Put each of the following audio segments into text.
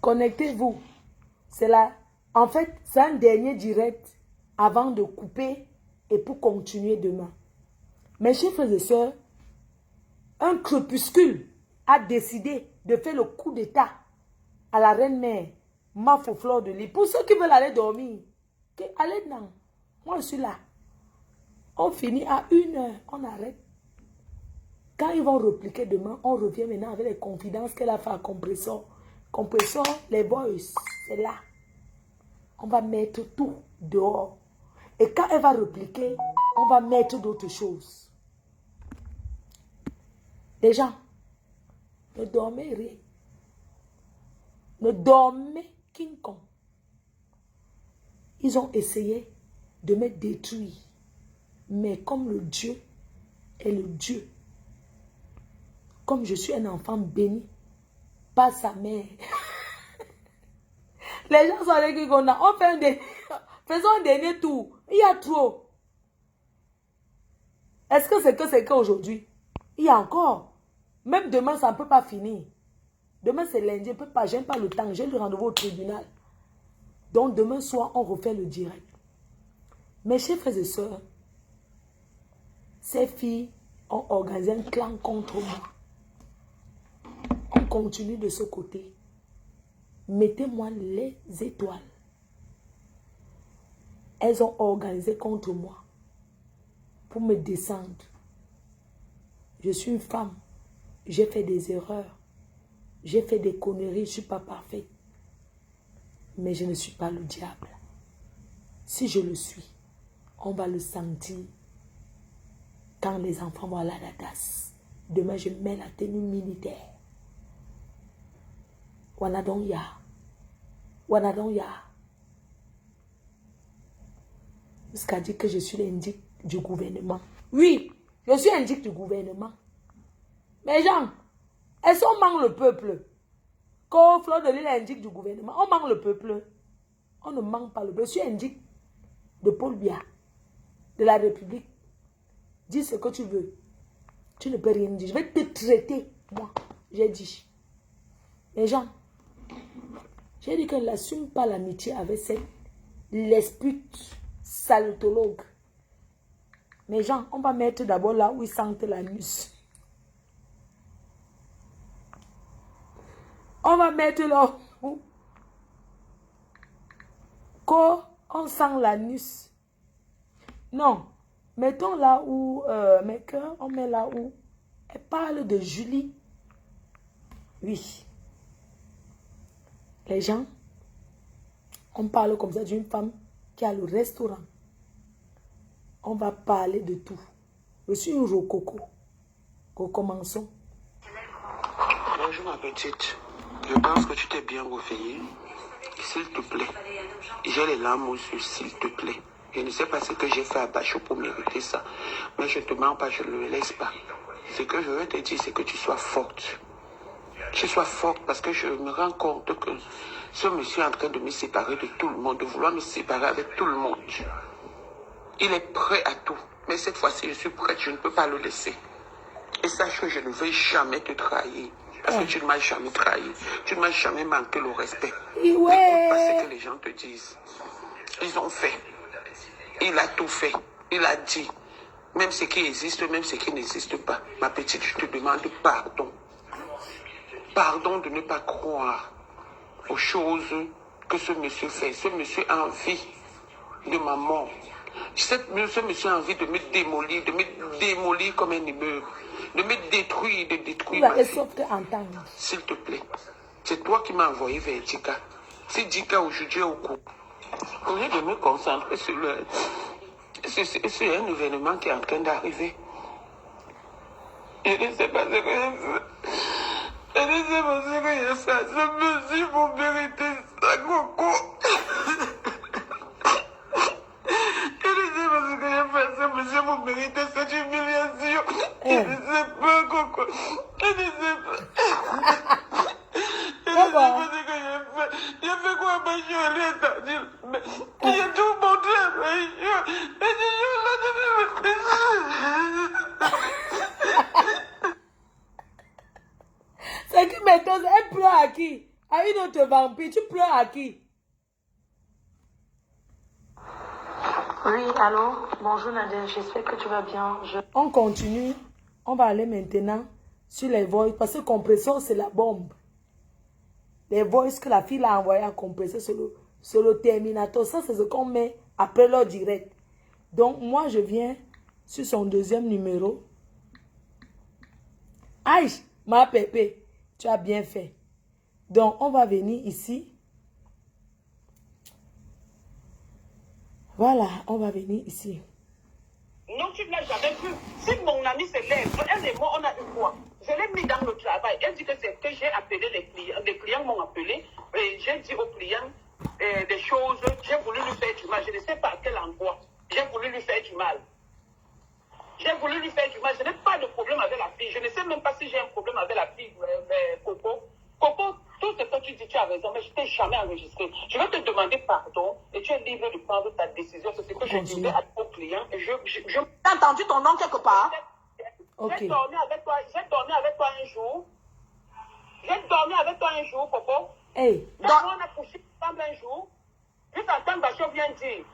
Connectez-vous. C'est là. En fait, c'est un dernier direct avant de couper et pour continuer demain. Mes chers frères et sœurs, un crépuscule a décidé de faire le coup d'état à la reine-mère, Mafo Fleur de Lys. Pour ceux qui veulent aller dormir, allez dedans. Moi, je suis là. On finit à 1h, on arrête. Quand ils vont repliquer demain, on revient maintenant avec les confidences qu'elle a fait à Compressor. Compressor, les boys, c'est là. On va mettre tout dehors. Et quand elle va repliquer, on va mettre d'autres choses. Les gens, ne dormez rien. Ne dormez King Kong. Ils ont essayé de me détruire. Mais comme le Dieu est le Dieu, comme je suis un enfant béni par sa mère, les gens sont avec qu'on a. On fait faisons un dernier tour. Il y a trop. Est-ce que c'est qu'aujourd'hui? Il y a encore. Même demain, ça ne peut pas finir. Demain, c'est lundi. Je ne peux pas. Je n'ai pas le temps. J'ai le rendez-vous au tribunal. Donc, demain soir, on refait le direct. Mes chers frères et sœurs, ces filles ont organisé un clan contre moi. On continue de ce côté. Mettez-moi les étoiles. Elles ont organisé contre moi pour me descendre. Je suis une femme. J'ai fait des erreurs. J'ai fait des conneries. Je ne suis pas parfaite. Mais je ne suis pas le diable. Si je le suis, on va le sentir quand les enfants vont à la DADAS. Demain, je mets la tenue militaire. Wanadonya. Wanadonya. Jusqu'à dire que je suis l'indique du gouvernement. Oui, je suis indique du gouvernement. Mais gens, est-ce qu'on manque le peuple? Quand Fleur de Lys est indique du gouvernement, on manque le peuple. On ne manque pas le peuple. Je suis indique de Paul Biya, de la République. Dis ce que tu veux. Tu ne peux rien dire. Je vais te traiter, moi. J'ai dit. Les gens, j'ai dit qu'elle n'assume pas l'amitié avec cette l'esprit salutologue. Mais gens, on va mettre d'abord là où ils sentent l'anus. On va mettre là où quand on sent l'anus. Non. Mettons là où, on met là où elle parle de Julie. Oui. Les gens, on parle comme ça d'une femme qui a le restaurant. On va parler de tout. Je suis une rococo. Recommençons. Bonjour ma petite. Je pense que tu t'es bien réveillée. S'il te plaît. J'ai les larmes aux yeux, s'il te plaît. Je ne sais pas ce que j'ai fait à Bachot pour mériter ça. Mais je ne te mens pas, je ne le laisse pas. Ce que je veux te dire, c'est que tu sois forte. Tu sois forte parce que je me rends compte que ce monsieur est en train de me séparer de tout le monde, de vouloir me séparer avec tout le monde. Il est prêt à tout. Mais cette fois-ci, je suis prête, je ne peux pas le laisser. Et sache que je ne vais jamais te trahir. Parce que tu ne m'as jamais trahi. Tu ne m'as jamais manqué le respect. N'écoute pas ce que les gens te disent. Ils ont fait. Il a tout fait. Il a dit. Même ce qui existe, même ce qui n'existe pas. Ma petite, je te demande pardon. Pardon de ne pas croire aux choses que ce monsieur fait. Ce monsieur a envie de ma mort. Ce monsieur a envie de me démolir comme un immeuble. De me détruire, de détruire ma fille. S'il te plaît, c'est toi qui m'as envoyé vers Dika. Si Dika aujourd'hui est au courant, au lieu de me concentrer sur un événement qui est en train d'arriver. Je ne sais pas ce que j'ai fait. Je ne sais pas ce que j'ai fait à ce monsieur pour mériter ça, Coco. Je ne sais pas ce que j'ai fait à ce monsieur pour mériter cette humiliation. Je ne sais pas, Coco. Je ne sais pas. Je ne sais pas ce que j'ai fait. J'ai fait quoi à Bachot? Elle est attendue. J'ai tout montré à Bachot. Et ce jour-là, c'est qui maintenant, elle pleure à qui? à une autre vampire. Tu pleures à qui? Oui, allô? Bonjour Nadia, j'espère que tu vas bien. On continue. On va aller maintenant sur les voices. Parce que compresseur, c'est la bombe. Les voices que la fille a envoyées à compresseur sur le terminator. Ça, c'est ce qu'on met après leur direct. Donc, moi, je viens sur son deuxième numéro. Aïe, ma pépé, tu as bien fait. Donc, on va venir ici. Voilà, on va venir ici. Non, tu ne l'as jamais vu. Si mon ami se lève, elle et moi, on a eu quoi? Je l'ai mis dans le travail. Elle dit que c'est que j'ai appelé les clients. Les clients m'ont appelé. Et j'ai dit aux clients des choses. J'ai voulu lui faire du mal. Je ne sais pas à quel endroit. J'ai voulu lui faire du mal. J'ai voulu lui faire du mal. Je n'ai pas de problème avec la fille. Je ne sais même pas si j'ai un problème avec la fille, Coco. Coco, tout ce que tu dis, tu as raison, mais je ne t'ai jamais enregistré. Je vais te demander pardon et tu es libre de prendre ta décision. C'est ce que je disais à ton client. Et j'ai entendu ton nom quelque part. Ok. J'ai dormi avec toi un jour. J'ai dormi avec toi un jour, Coco. Hey. Donc, on a couché ensemble un jour. Jusqu'à temps Bachot vient dire.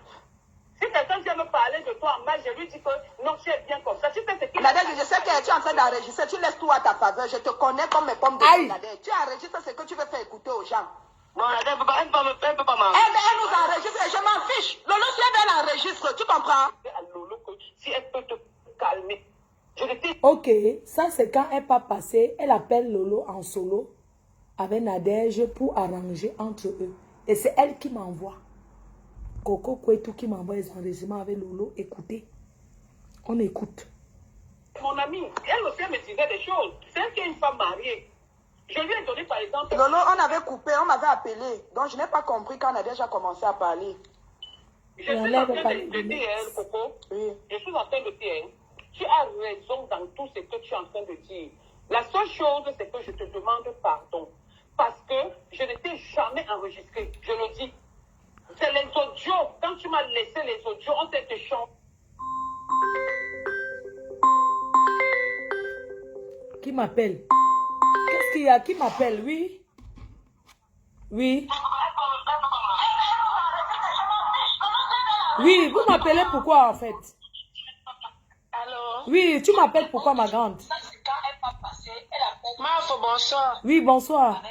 Si quelqu'un vient me parler de toi en mal, je lui dis que non, tu es bien comme ça. Tu sais ce qu'il Nadège, je sais que tu es en train d'enregistrer. Tu laisses tout à ta faveur. Je te connais comme mes pommes de Aïe. terre, Nadège. Tu enregistres ce que tu veux faire écouter aux gens. Non, elle ne peut pas m'enregistrer. Elle nous enregistre et je m'en fiche. Lolo, si elle enregistre, tu comprends? À Lolo que si elle peut te calmer. Je le dis. Ok, ça c'est quand elle pas passé. Elle appelle Lolo en solo avec Nadège pour arranger entre eux. Et c'est elle qui m'envoie. Coco Kwetu qui m'envoie les enregistrements avec Lolo. Écoutez. On écoute. Mon amie, elle aussi elle me disait des choses. C'est elle qui est une femme mariée. Je lui ai donné par exemple. Lolo, on avait coupé, on m'avait appelé. Donc je n'ai pas compris quand Nadège a commencé à parler. Je suis en train de dire, Coco. Oui. Je suis en train de dire, tu as raison dans tout ce que tu es en train de dire. La seule chose, c'est que je te demande pardon. Parce que je ne t'ai jamais enregistré. Je le dis. C'est les audios. Quand tu m'as laissé les audios, on s'est échangé. Qui m'appelle? Qu'est-ce qu'il y a? Qui m'appelle? Oui? Oui? Oui, vous m'appelez pourquoi en fait? Allô? Oui, tu m'appelles pourquoi ma grande? Mafo, bonsoir. Oui, bonsoir.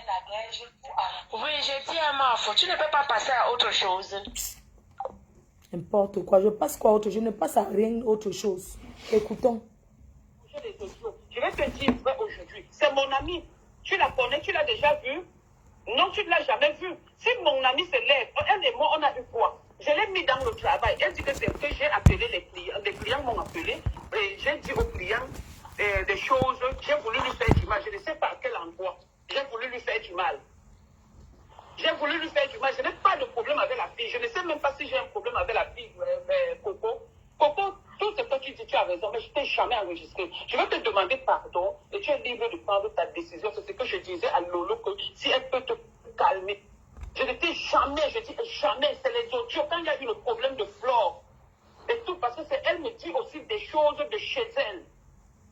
Oui, j'ai dit à Mafo, tu ne peux pas passer à autre chose. N'importe quoi. Je passe quoi autre chose? Je ne passe à rien autre chose. Écoutons. Je vais te dire vrai aujourd'hui. C'est mon amie. Tu la connais, tu l'as déjà vue? Non, tu ne l'as jamais vue. Si mon amie se lève, elle et moi, on a eu quoi? Je l'ai mis dans le travail. Elle dit que c'est que j'ai appelé les clients. Les clients m'ont appelé. Et j'ai dit aux clients des choses. J'ai voulu lui faire du mal. Je ne sais pas à quel endroit. J'ai voulu lui faire du mal. J'ai voulu lui faire du mal. Je n'ai pas de problème avec la fille. Je ne sais même pas si j'ai un problème avec la fille, Coco. Coco, tout ce que tu dis, tu as raison, mais je ne t'ai jamais enregistré. Je vais te demander pardon et tu es libre de prendre ta décision. C'est ce que je disais à Lolo, que si elle peut te calmer. Je ne t'ai jamais, je dis jamais, c'est les audios. Quand il y a eu le problème de Flore et tout, parce que elle me dit aussi des choses de chez elle.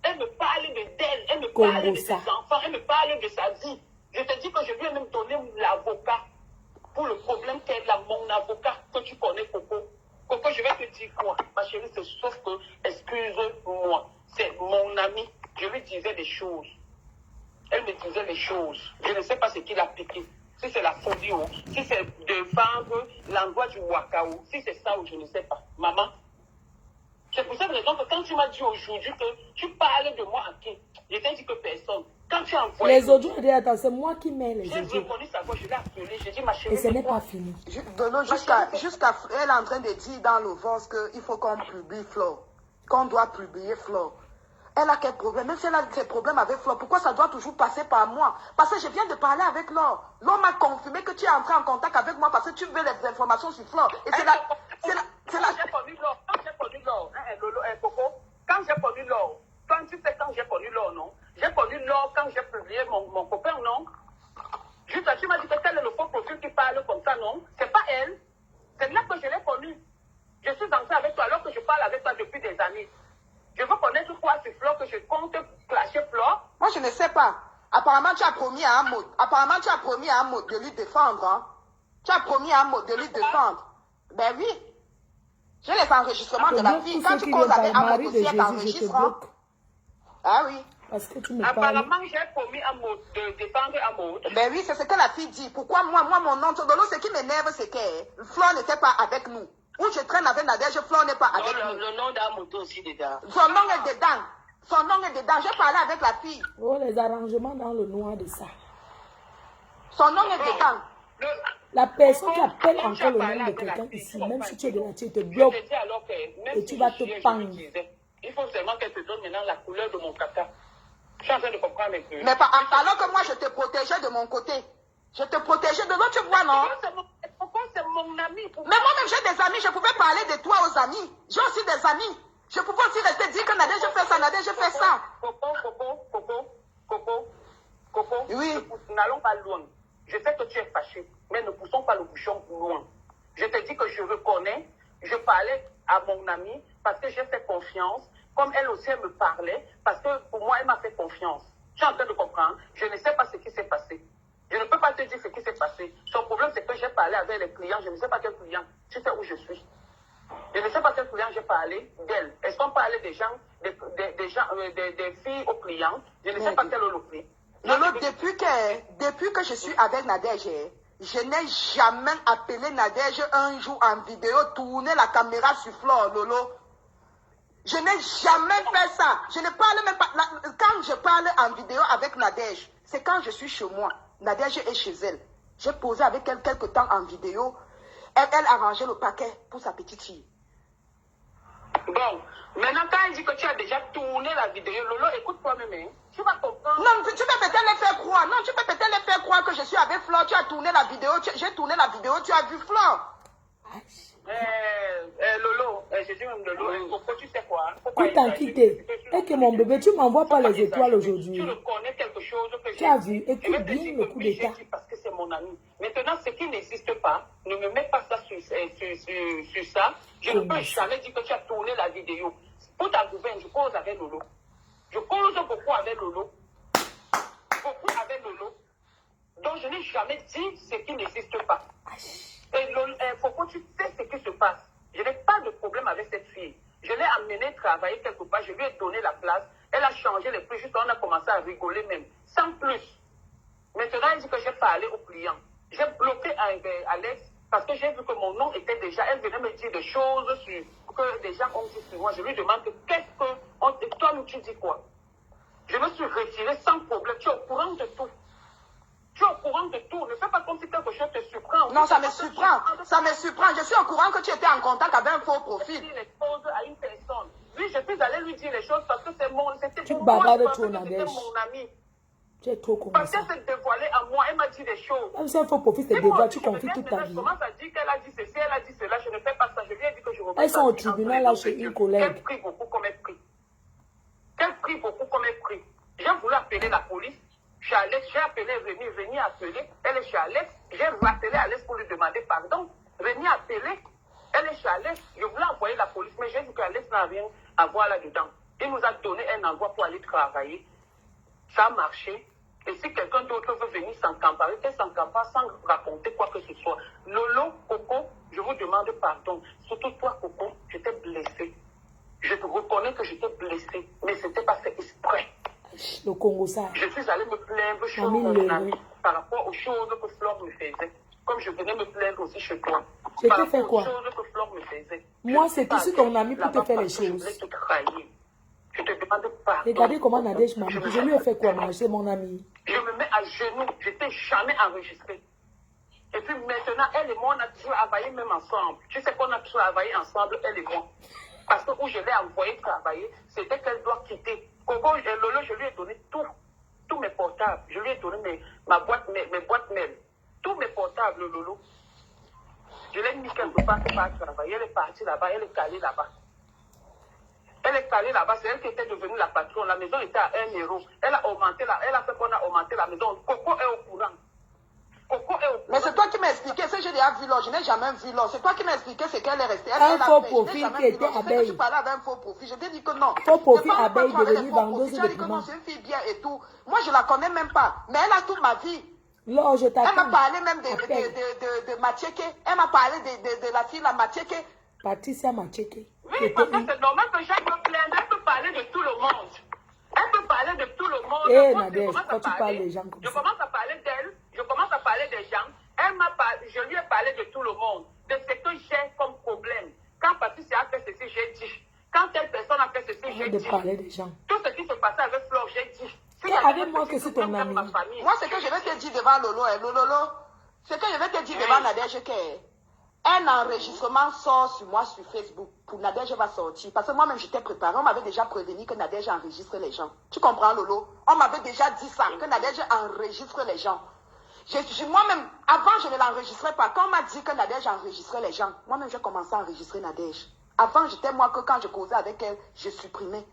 Elle me parle d'elle, elle me parle de ses enfants, elle me parle de sa vie. Je te dis que je lui ai même donné l'avocat pour le problème qu'elle a, mon avocat, que tu connais, Coco. Coco, je vais te dire quoi? Ma chérie, c'est sauf que, excuse-moi, c'est mon ami. Je lui disais des choses. Elle me disait des choses. Je ne sais pas ce qu'il a piqué. Si c'est la folie ou si c'est de vendre l'endroit du Wakao. Si c'est ça ou je ne sais pas. Maman, c'est pour cette raison que quand tu m'as dit aujourd'hui que tu parles de moi à qui? Je t'ai dit que personne. Quand tu as envoyé... Les audios, attends, c'est moi qui mets les audios. J'ai reconnu sa voix, je l'ai appelée. J'ai dit, ma chérie... Et ce n'est pas fini. Jusqu'à elle est en train de dire dans le voice qu'il faut qu'on publie Flore. Qu'on doit publier Flore. Elle a quel problème? Même si elle a des problèmes avec Flore, pourquoi ça doit toujours passer par moi? Parce que je viens de parler avec Laure. Laure m'a confirmé que tu es entré en contact avec moi parce que tu veux les informations sur Flore. Et c'est la... Quand j'ai connu Laure, Coco, quand j'ai connu Laure, quand tu sais quand j'ai connu Laure, non? J'ai connu Laure quand j'ai publié mon copain, non? Juste, tu m'as dit que tel est le faux profil qui parle comme ça, non? C'est pas elle. C'est là que je l'ai connue. Je suis entrée avec toi alors que je parle avec toi depuis des années. Je veux connaître quoi sur Flore, que je compte clasher Flore. Moi, je ne sais pas. Apparemment, tu as promis à un mot. Apparemment, tu as promis à un mot de lui défendre. Hein? Tu as promis à un mot de lui défendre. Ben oui. J'ai les enregistrements de la fille. Quand tu causes avec un mot aussi, elle t'enregistre. Hein? Ah oui. Parce que tu me Apparemment, j'ai promis à Maud de défendre à Maud. Ben oui, c'est ce que la fille dit. Pourquoi moi, mon nom, Lolo, ce qui m'énerve, c'est que Flore n'était pas avec nous. Où je traîne avec Nadège, Flore n'est pas avec nous. Le nom d'Amoto aussi dedans. Son nom est dedans. Son nom est dedans. J'ai parlé avec la fille. Oh, les arrangements dans le noir de ça. Son nom est dedans. La personne qui appelle encore le nom de quelqu'un ici, même si tu es de la tu te bloques et tu vas te pendre. Il faut seulement qu'elle te donne maintenant la couleur de mon caca. Je suis en train de comprendre avec eux. Mais alors que moi, je te protégeais de mon côté. Je te protégeais de l'autre, tu vois, non? Pourquoi c'est mon ami? Mais moi-même, j'ai des amis. Je pouvais parler de toi aux amis. J'ai aussi des amis. Je pouvais aussi rester dire que Nadège, je fais ça, Nadège, je fais ça. Coco. Oui. N'allons pas loin. Je sais que tu es fâché, mais ne poussons pas le bouchon loin. Je te dis que je reconnais. Je parlais à mon amie parce que j'ai fait confiance. Comme elle aussi, elle me parlait, parce que pour moi, elle m'a fait confiance. Tu es en train de comprendre. Je ne sais pas ce qui s'est passé. Je ne peux pas te dire ce qui s'est passé. Son problème, c'est que j'ai parlé avec les clients. Je ne sais pas quel client. Tu sais où je suis. Je ne sais pas quel client j'ai parlé d'elle. Est-ce qu'on parlait des gens, des filles aux clients? Je ne sais pas quel est le prix. Lolo, depuis que je suis avec Nadège, je n'ai jamais appelé Nadège un jour en vidéo, tourner la caméra sur Flore, Lolo. Je n'ai jamais fait ça. Je ne parle même pas. Quand je parle en vidéo avec Nadège, c'est quand je suis chez moi. Nadège est chez elle. J'ai posé avec elle quelques temps en vidéo. Elle a rangé le paquet pour sa petite fille. Bon, maintenant quand elle dit que tu as déjà tourné la vidéo, Lolo, écoute-toi même. Tu vas comprendre. Non, tu peux peut-être les faire croire. Non, tu peux peut-être les faire croire que je suis avec Flore. Tu as tourné la vidéo. J'ai tourné la vidéo. Tu as vu Flore. Lolo, je dis même Lolo, Coco, tu sais quoi? Tu t'en quitté. Et que mon bébé, tu m'envoies pas les étoiles aujourd'hui. Tu reconnais quelque chose que tu as vu, écoute bien le coup d'état. Parce que c'est mon ami. Maintenant, ce qui n'existe pas, ne me mets pas ça sur ça. Je ne peux jamais dire que tu as tourné la vidéo. Pour ta gouverne, je cause avec Lolo. Je cause beaucoup avec Lolo. Beaucoup avec Lolo. Donc, je n'ai jamais dit ce qui n'existe pas. Et Coco, tu sais ce qui se passe. Je n'ai pas de problème avec cette fille. Je l'ai amenée travailler quelque part, je lui ai donné la place. Elle a changé les prix, juste on a commencé à rigoler même, sans plus. Maintenant, elle dit que j'ai parlé au client. J'ai bloqué Alex parce que j'ai vu que mon nom était déjà. Elle venait me dire des choses que des gens ont dit sur moi. Je lui demande qu'est-ce que. Toi, tu dis quoi? Je me suis retirée sans problème. Tu es au courant de tout. Tu es au courant de tout. Ne fais pas comme si quelque chose te surprend. Non, ça me surprend. Ça me surprend. Je suis au courant que tu étais en contact avec un faux profil. Je dis les choses à une personne. Oui, je suis allée lui dire les choses parce que c'était mon ami. Tu bagarres trop, Nadège. Mon ami. Tu es trop comme parce ça. Parce qu'elle s'est dévoilée à moi. Elle m'a dit des choses. Même si un faux profil te dévoile, tu confies toute ta vie. Je commence à dire qu'elle a dit ceci, elle a dit cela. Je ne fais pas ça. Je lui ai dit que je reprends. Elles sont au tribunal là chez une collègue. Qu'elle prie beaucoup comme elle prie. Qu'elle prie beaucoup comme elle prie. J'ai voulu appeler la police. Chez Alex, j'ai appelé Rémi a appelé, elle est chez Alex, j'ai rappelé Alex pour lui demander pardon. Rémi a appelé, elle est chez Alex, je voulais envoyer la police, mais j'ai vu qu'Alex n'a rien à voir là-dedans. Il nous a donné un envoi pour aller travailler. Ça a marché. Et si quelqu'un d'autre veut venir s'encamparer, qu'elle s'encampe sans raconter quoi que ce soit. Lolo, Coco, je vous demande pardon. Surtout toi, Coco, je t'ai blessé. Je te reconnais que je t'ai blessé, mais ce n'était pas fait exprès. Le Congo, ça. Je suis allée me plaindre chez mon ami par rapport aux choses que Flore me faisait. Comme je venais me plaindre aussi chez toi. Je t'ai fait quoi? Choses que Flore me faisait. Moi, c'était sur ton ami pour te faire les choses. Je voulais te trahir. Je te demande pardon. Regardez comment Nadège m'a dit. Je lui ai fait quoi, moi? C'est mon ami. Je me mets à genoux. Je t'ai jamais enregistré. Et puis maintenant, elle et moi, on a toujours travaillé même ensemble. Tu sais qu'on a toujours travaillé ensemble, elle et moi. Parce que où je l'ai envoyé travailler, c'était qu'elle doit quitter. Coco, Lolo, je lui ai donné tous mes portables. Je lui ai donné mes boîtes mail. Tous mes portables, Lolo. Je l'ai mis quelque part pour travailler. Elle est partie là-bas, elle est calée là-bas. Elle est calée là-bas, c'est elle qui était devenue la patronne. La maison était à 1 euro. Elle a augmenté elle a fait qu'on a augmenté la maison. Coco est au courant. Coco est au courant. Mais c'est toi qui m'as expliqué. déjà vu l'or. Je n'ai jamais vu l'or. C'est toi qui m'as expliqué ce qu'elle est restée. Un faux profil qui était abeille. Tu parlais avec un faux profil. Je t'ai dit que non. Faux profil abeille devenue vendeuse Tu de as dit que non, piment. c'est une fille bien et tout. Moi, je la connais même pas. Mais elle a toute ma vie. L'or, je Elle m'a t'attends. parlé même de Matieke. Elle m'a parlé de la fille, la Matieke. Patricia Macheke. Oui, parce que c'est normal que Jacques me plainde. Elle peut parler de tout le monde. Elle peut parler de tout le monde. Eh, Moi, Nadège, je commence à quand tu parler, parles des gens comme je ça. commence à parler d'elle, je commence à parler des gens. Je lui ai parlé de tout le monde, de ce que j'ai comme problème. Quand Patricia a fait ceci, j'ai dit. Quand telle personne a fait ceci, j'ai De dit. parler des gens. Tout ce qui se passait avec Flore, j'ai dit. Si Et avec moi que c'est ton ami. Moi, ce que je vais te dire devant Lolo, ce que je vais te dire devant Nadège, un enregistrement sort sur moi sur Facebook. Pour Nadège va sortir. Parce que moi-même, j'étais préparée. On m'avait déjà prévenu que Nadège enregistre les gens. Tu comprends, Lolo? On m'avait déjà dit ça, que Nadège enregistre les gens. Moi-même, avant, je ne l'enregistrais pas. Quand on m'a dit que Nadège enregistrait les gens, moi-même, j'ai commencé à enregistrer Nadège. Avant, j'étais moi que quand je causais avec elle, je supprimais.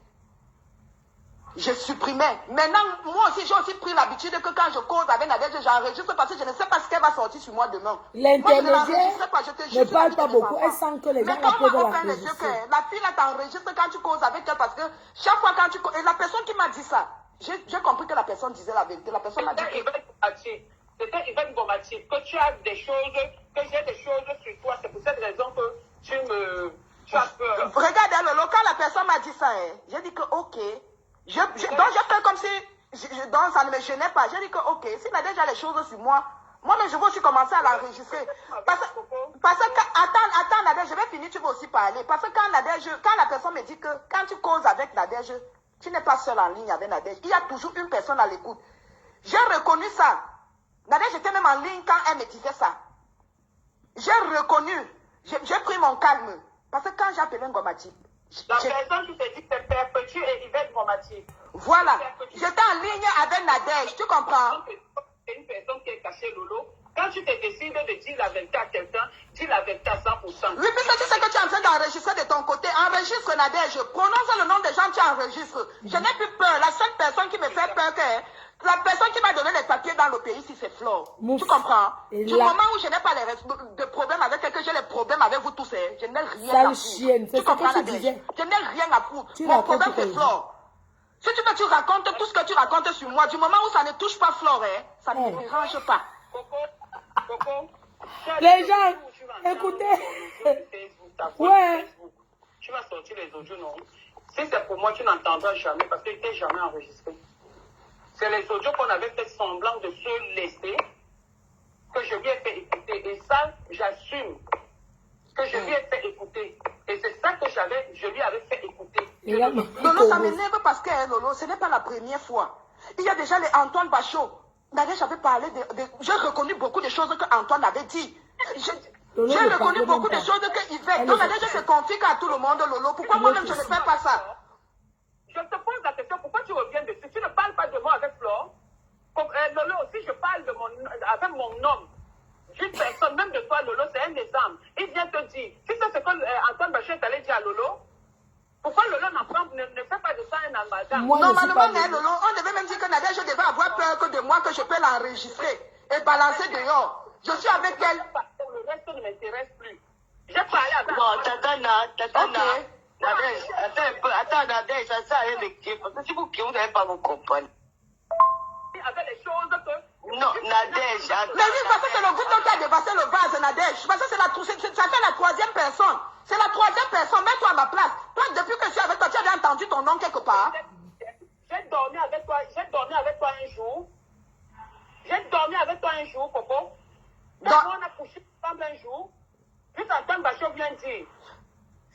Je supprimais. Maintenant, moi aussi, j'ai aussi pris l'habitude que quand je cause avec Nadège, j'enregistre parce que je ne sais pas ce qu'elle va sortir sur moi demain. L'intermédiaire ne parle pas beaucoup. Elle sent que les gens peuvent peuvent la l'enregistrer. La fille, là, t'enregistre quand tu causes avec elle parce que chaque fois quand tu causes... Et la personne qui m'a dit ça, j'ai compris que la personne disait la vérité. La personne m'a dit que... C'était Yvette Gomati, que tu as des choses, que j'ai des choses sur toi. C'est pour cette raison que tu as peur. Regarde, Lolo, quand la personne m'a dit ça, j'ai dit que ok. Donc j'ai fait comme si, donc ça ne me gênait pas. J'ai dit que ok, s'il a déjà les choses sur moi, moi-même je vais aussi commencer à l'enregistrer. Parce que, attends Nadège, je vais finir, tu vas aussi parler. Parce que quand la personne me dit que quand tu causes avec Nadège, tu n'es pas seul en ligne avec Nadège. Il y a toujours une personne à l'écoute. J'ai reconnu ça. Nadège était même en ligne quand elle me disait ça. J'ai reconnu. J'ai pris mon calme. Parce que quand j'ai appelé Ngomati, la personne qui te dit que c'est Perpétue et Yvette Gomati. Voilà. J'étais en ligne avec Nadège, tu comprends? C'est une personne qui est cachée, Lolo. Quand tu te décides de dire la vérité à quelqu'un, dis la vérité à 100%. Oui, puisque tu sais que tu es en train d'enregistrer de ton côté. Enregistre Nadège. Prononce le nom des gens, tu enregistres. Je n'ai plus peur. La seule personne qui me fait peur, la personne qui m'a donné les papiers dans le pays, c'est Flore. Tu comprends? Du moment où je n'ai pas de problème avec elle, que j'ai les problèmes avec vous tous, je n'ai rien à foutre. Tu comprends, Nadège? Je n'ai rien à foutre. Mon problème, c'est Flore. Si tu veux, tu racontes tout ce que tu racontes sur moi. Du moment où ça ne touche pas Flore, ça ne me dérange pas. Coco, les gens, écoutez. Ouais. Tu vas sortir les audios, non? Si c'est pour moi, tu n'entendras jamais parce qu'il n'était jamais enregistré. C'est les audios qu'on avait fait semblant de se laisser que je lui ai fait écouter. Et ça, j'assume que je lui ai fait écouter. Et c'est ça que je lui avais fait écouter. Lolo, ça m'énerve parce que, Lolo, ce n'est pas la première fois. Il y a déjà les Antoine Bachot. Nadège avait parlé j'ai reconnu beaucoup de choses que Antoine avait dit. J'ai reconnu beaucoup de choses que Yvette. Donc Nadège se confie à tout le monde, Lolo. Pourquoi moi-même je ne fais pas ça? Je te pose la question, pourquoi tu reviens dessus? Tu ne parles pas de moi avec Flore. Lolo, si je parle avec mon homme, d'une personne, même de toi, Lolo, c'est un exemple. Il vient te dire, si c'est ce que Antoine Bachot est allé dire à Lolo, pourquoi Lolo ne fait pas de ça un amalgame? Normalement, Lolo, on devait même dire que Nadège devait avoir peur que de moi, que je peux l'enregistrer et balancer dehors. Je suis avec elle. Le reste ne m'intéresse plus. J'ai parlé avec... Bon, Tatana. Nadège, attends, Nadège, ça sert à rien de crier, parce que si vous criez, vous n'allez pas vous comprendre. Avec les choses que... Non, Nadège, attends. Mais oui, parce que c'est le goutte qui a dépassé le vase, Nadège. Parce que ça fait la troisième personne. C'est la troisième personne. Mets-toi à ma place. Toi, depuis que je suis avec toi, tu avais entendu ton nom quelque part. J'ai dormi avec toi un jour. J'ai dormi avec toi un jour, Coco. Donc, on a couché ensemble un jour. Puis Antoine Bachot vient dire,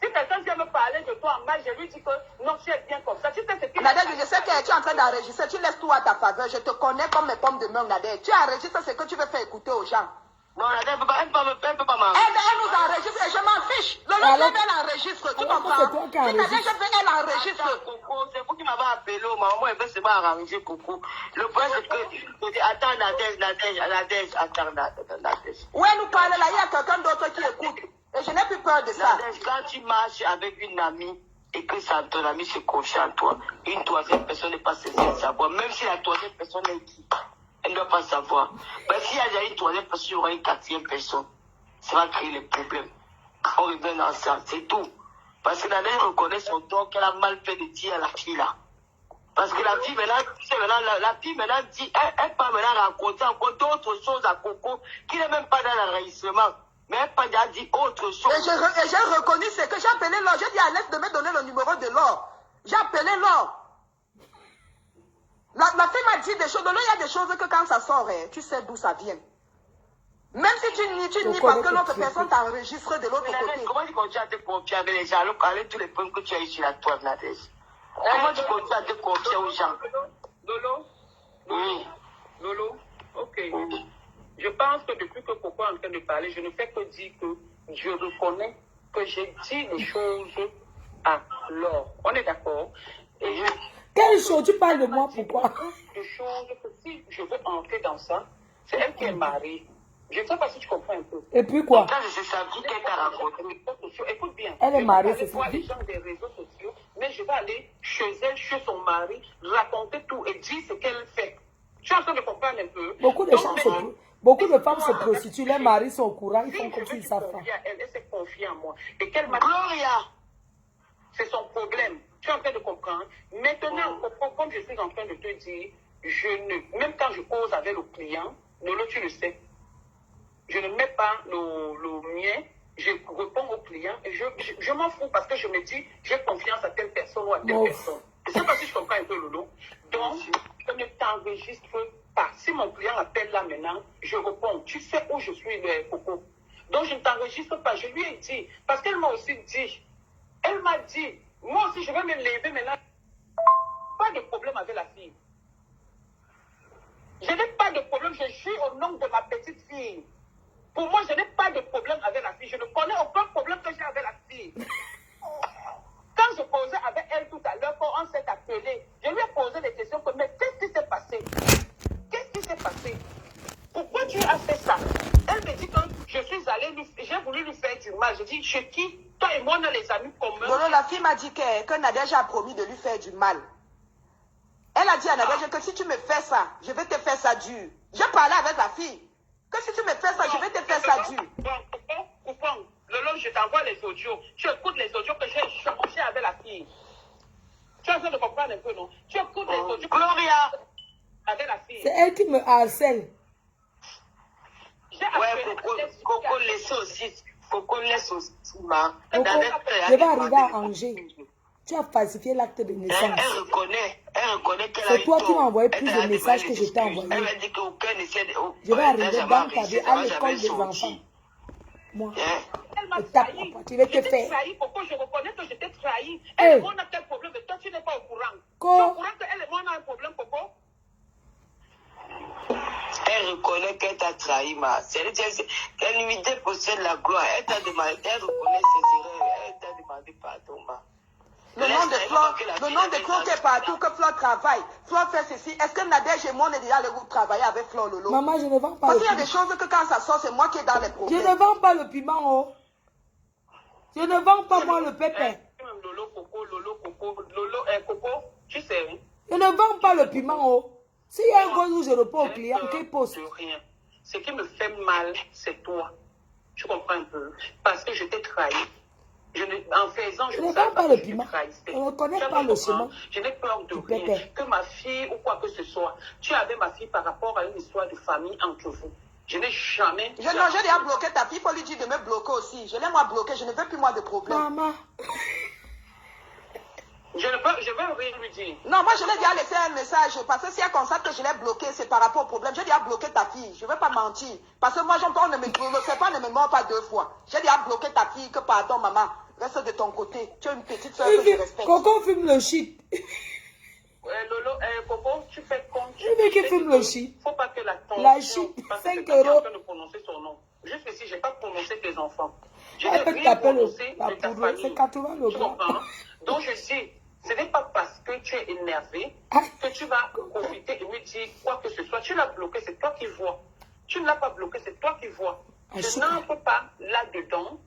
si quelqu'un vient me parler de toi en mal, je lui dis que non, tu es bien comme ça. Tu sais ce qu'il Nadège, je sais que tu es en train d'enregistrer. Tu laisses tout à ta faveur. Je te connais comme mes pommes de main, Nadège. Tu enregistres ce que tu veux faire écouter aux gens. Non, Nadège, elle ne peut pas m'enregistrer. Elle nous enregistre et je m'en fiche. Lolo, elle enregistre. Tu comprends? Si Nadège fait, elle enregistre. Coco, c'est vous qui m'avez appelé au moment où elle veut se mettre à arranger Coco. Le problème, c'est que... Attends, Nadège, attends, Nadège. Où elle nous parle là, il y a quelqu'un d'autre qui écoute. Et je n'ai plus peur de ça. Nadège, quand tu marches avec une amie et que ton ami se coche à toi, une troisième personne n'est pas censée savoir. Même si la troisième personne est qui, elle ne doit pas savoir. Mais s'il y a une troisième personne, il y aura une quatrième personne. ça va créer les problèmes. On revient dans ça, c'est tout. Parce que Nadège reconnaît son tort qu'elle a mal fait de dire à la fille là. Parce que la fille maintenant, la fille maintenant dit, elle peut maintenant raconter encore d'autres choses à Coco qui n'est même pas dans l'enregistrement. Mais elle peut déjà dire autre chose. Et j'ai reconnu ce que j'ai appelé l'or. J'ai dit à Alex de me donner le numéro de l'or. J'ai appelé l'or. La fille m'a dit des choses. Lolo, il y a des choses que quand ça sort, tu sais d'où ça vient. Même si tu nies parce que l'autre personne t'enregistre de l'autre côté. Comment tu continues à te confier avec les gens avec tous les points que tu as eu sur la toile, Nadège? Comment tu continues à te confier aux gens? Lolo, ok. Oui. Je pense que depuis que Coco est en train de parler, je ne fais que dire que je reconnais que j'ai dit des choses à Laure. On est d'accord? Et Quelle chose? Tu parles de moi, pourquoi? des choses que si je veux entrer dans ça, c'est elle qui est mariée. Je ne sais pas si tu comprends un peu. Et puis quoi? Ça, c'est sa vie qu'elle t'a racontée. Écoute bien. Elle est mariée, c'est c'est ça. Je vais aller voir les gens des réseaux sociaux, mais je vais aller chez elle, chez son mari, raconter tout et dire ce qu'elle fait. Tu es en train de comprendre un peu. Beaucoup de femmes se prostituent, les maris sont au courant, ils font comme s'ils savent pas. Elle s'est confiée en moi. Et qu'elle m'a Gloria! c'est son problème. Tu es en train de comprendre. Maintenant, comme je suis en train de te dire, même quand je cause avec le client, Lolo, tu le sais, je ne mets pas le mien, je réponds au client et je m'en fous parce que je me dis, j'ai confiance à telle personne ou à telle personne. Je ne sais pas si je comprends un peu, Lolo. Donc, je ne t'enregistre pas. Si mon client appelle là maintenant, je réponds. Tu sais où je suis, Coco. Donc, je ne t'enregistre pas. Je lui ai dit, parce qu'elle m'a aussi dit, elle m'a dit, moi aussi, je vais me lever maintenant. Pas de problème avec la fille. Je n'ai pas de problème. Je suis au nom de ma petite fille. Pour moi, je n'ai pas de problème avec la fille. Je ne connais aucun problème que j'ai avec la fille. Quand je posais avec elle tout à l'heure, quand on s'est appelé, je lui ai posé des questions comme, mais qu'est-ce qui s'est passé? Qu'est-ce qui s'est passé? Pourquoi tu as fait ça? Elle me dit que je suis allée, j'ai voulu lui faire du mal. Je dis, chez qui? Toi et moi, on a les amis communs. Lolo, la fille m'a dit que Nadège a promis de lui faire du mal. Elle a dit à Nadège que si tu me fais ça, je vais te faire ça dur. J'ai parlé avec la fille. Que si tu me fais ça, je vais te faire ça dur. Coupon, Lolo, je t'envoie les audios. Tu écoutes les audios que j'ai échangés avec la fille. Tu as besoin de comprendre un peu, non? Tu écoutes les audios Gloria! avec la fille. C'est elle qui me harcèle. Ouais, Coco laisse aussi. Coco laisse aussi. Coco, je vais arriver à Angers. Tu as falsifié l'acte de naissance. Elle reconnaît qu'elle a C'est eu toi qui tort. m'as envoyé plus de messages que je t'ai envoyé. Elle m'a dit qu'aucun essai Je vais arriver dans ta vie à l'école des enfants. Moi, Elle m'a je tape trahi. papa, tu vas te Je t'ai faire. trahi, Coco, je reconnais que je t'ai trahi. Hey. Elle et moi, on a quel problème? Et toi, tu n'es pas au courant. Tu es au courant qu'elle et moi, on a un problème, Coco? Elle reconnaît qu'elle t'a trahi, ma. Qu'elle l'unité possède la gloire. Elle t'a demandé, elle reconnaît ses erreurs. Elle t'a demandé pardon, ma. Le nom de Flo qui est partout, que Flo travaille. Flo fait ceci. Est-ce que Nadège et moi, on est déjà allés travailler avec Flo, Lolo? Maman, je ne vends pas Parce le qu'il y a des piment. choses que quand ça sort, c'est moi qui est dans les Je problèmes. ne vends pas le piment, oh. Je ne vends pas moi le pépin. Lolo, Coco, Coco, tu sais, hein? Je ne vends pas le piment, oh. S'il y a un gros où je réponds au client, qu'il poste. Rien. Ce qui me fait mal, c'est toi. Tu comprends un peu? Parce que je t'ai trahi. En faisant, je ne ne vends pas le je piment. te trahissais. On ne connaît Tu pas le comprends? chemin. Je n'ai peur de Du rien. pépin. Que ma fille ou quoi que ce soit. Tu avais ma fille par rapport à une histoire de famille entre vous. Je n'ai jamais... J'ai déjà bloqué ta fille. Il faut lui dire de me bloquer aussi. Je l'ai moi bloqué. Je ne veux plus moi de problème. Maman. Je vais rien lui dire. Non, moi je l'ai déjà laissé un message. Parce que si elle constate que je l'ai bloqué, c'est par rapport au problème. J'ai déjà bloqué ta fille. Je ne veux pas mentir. Parce que moi, on ne me fait pas, ne me mord pas deux fois. J'ai déjà bloqué ta fille. Que pardon, maman. Reste de ton côté. Tu es une petite soeur que je respecte. Coco fume le shit. Lolo, Coco, tu fais comme tu Je veux qu'il fume le shit. Il ne faut pas que la tension... La shit, parce que 5 c'est toi qui es en euros. train de prononcer son nom. Juste ici, je n'ai pas prononcé tes enfants. Je Elle n'ai peut rien taper prononcé la de ta poudre. C'est famille. 80 le Tu gras. comprends? Donc je dis, ce n'est pas parce que tu es énervé que tu vas profiter et me dire quoi que ce soit. Tu l'as bloqué, c'est toi qui vois. Tu ne l'as pas bloqué, c'est toi qui vois. Je n'entre pas là-dedans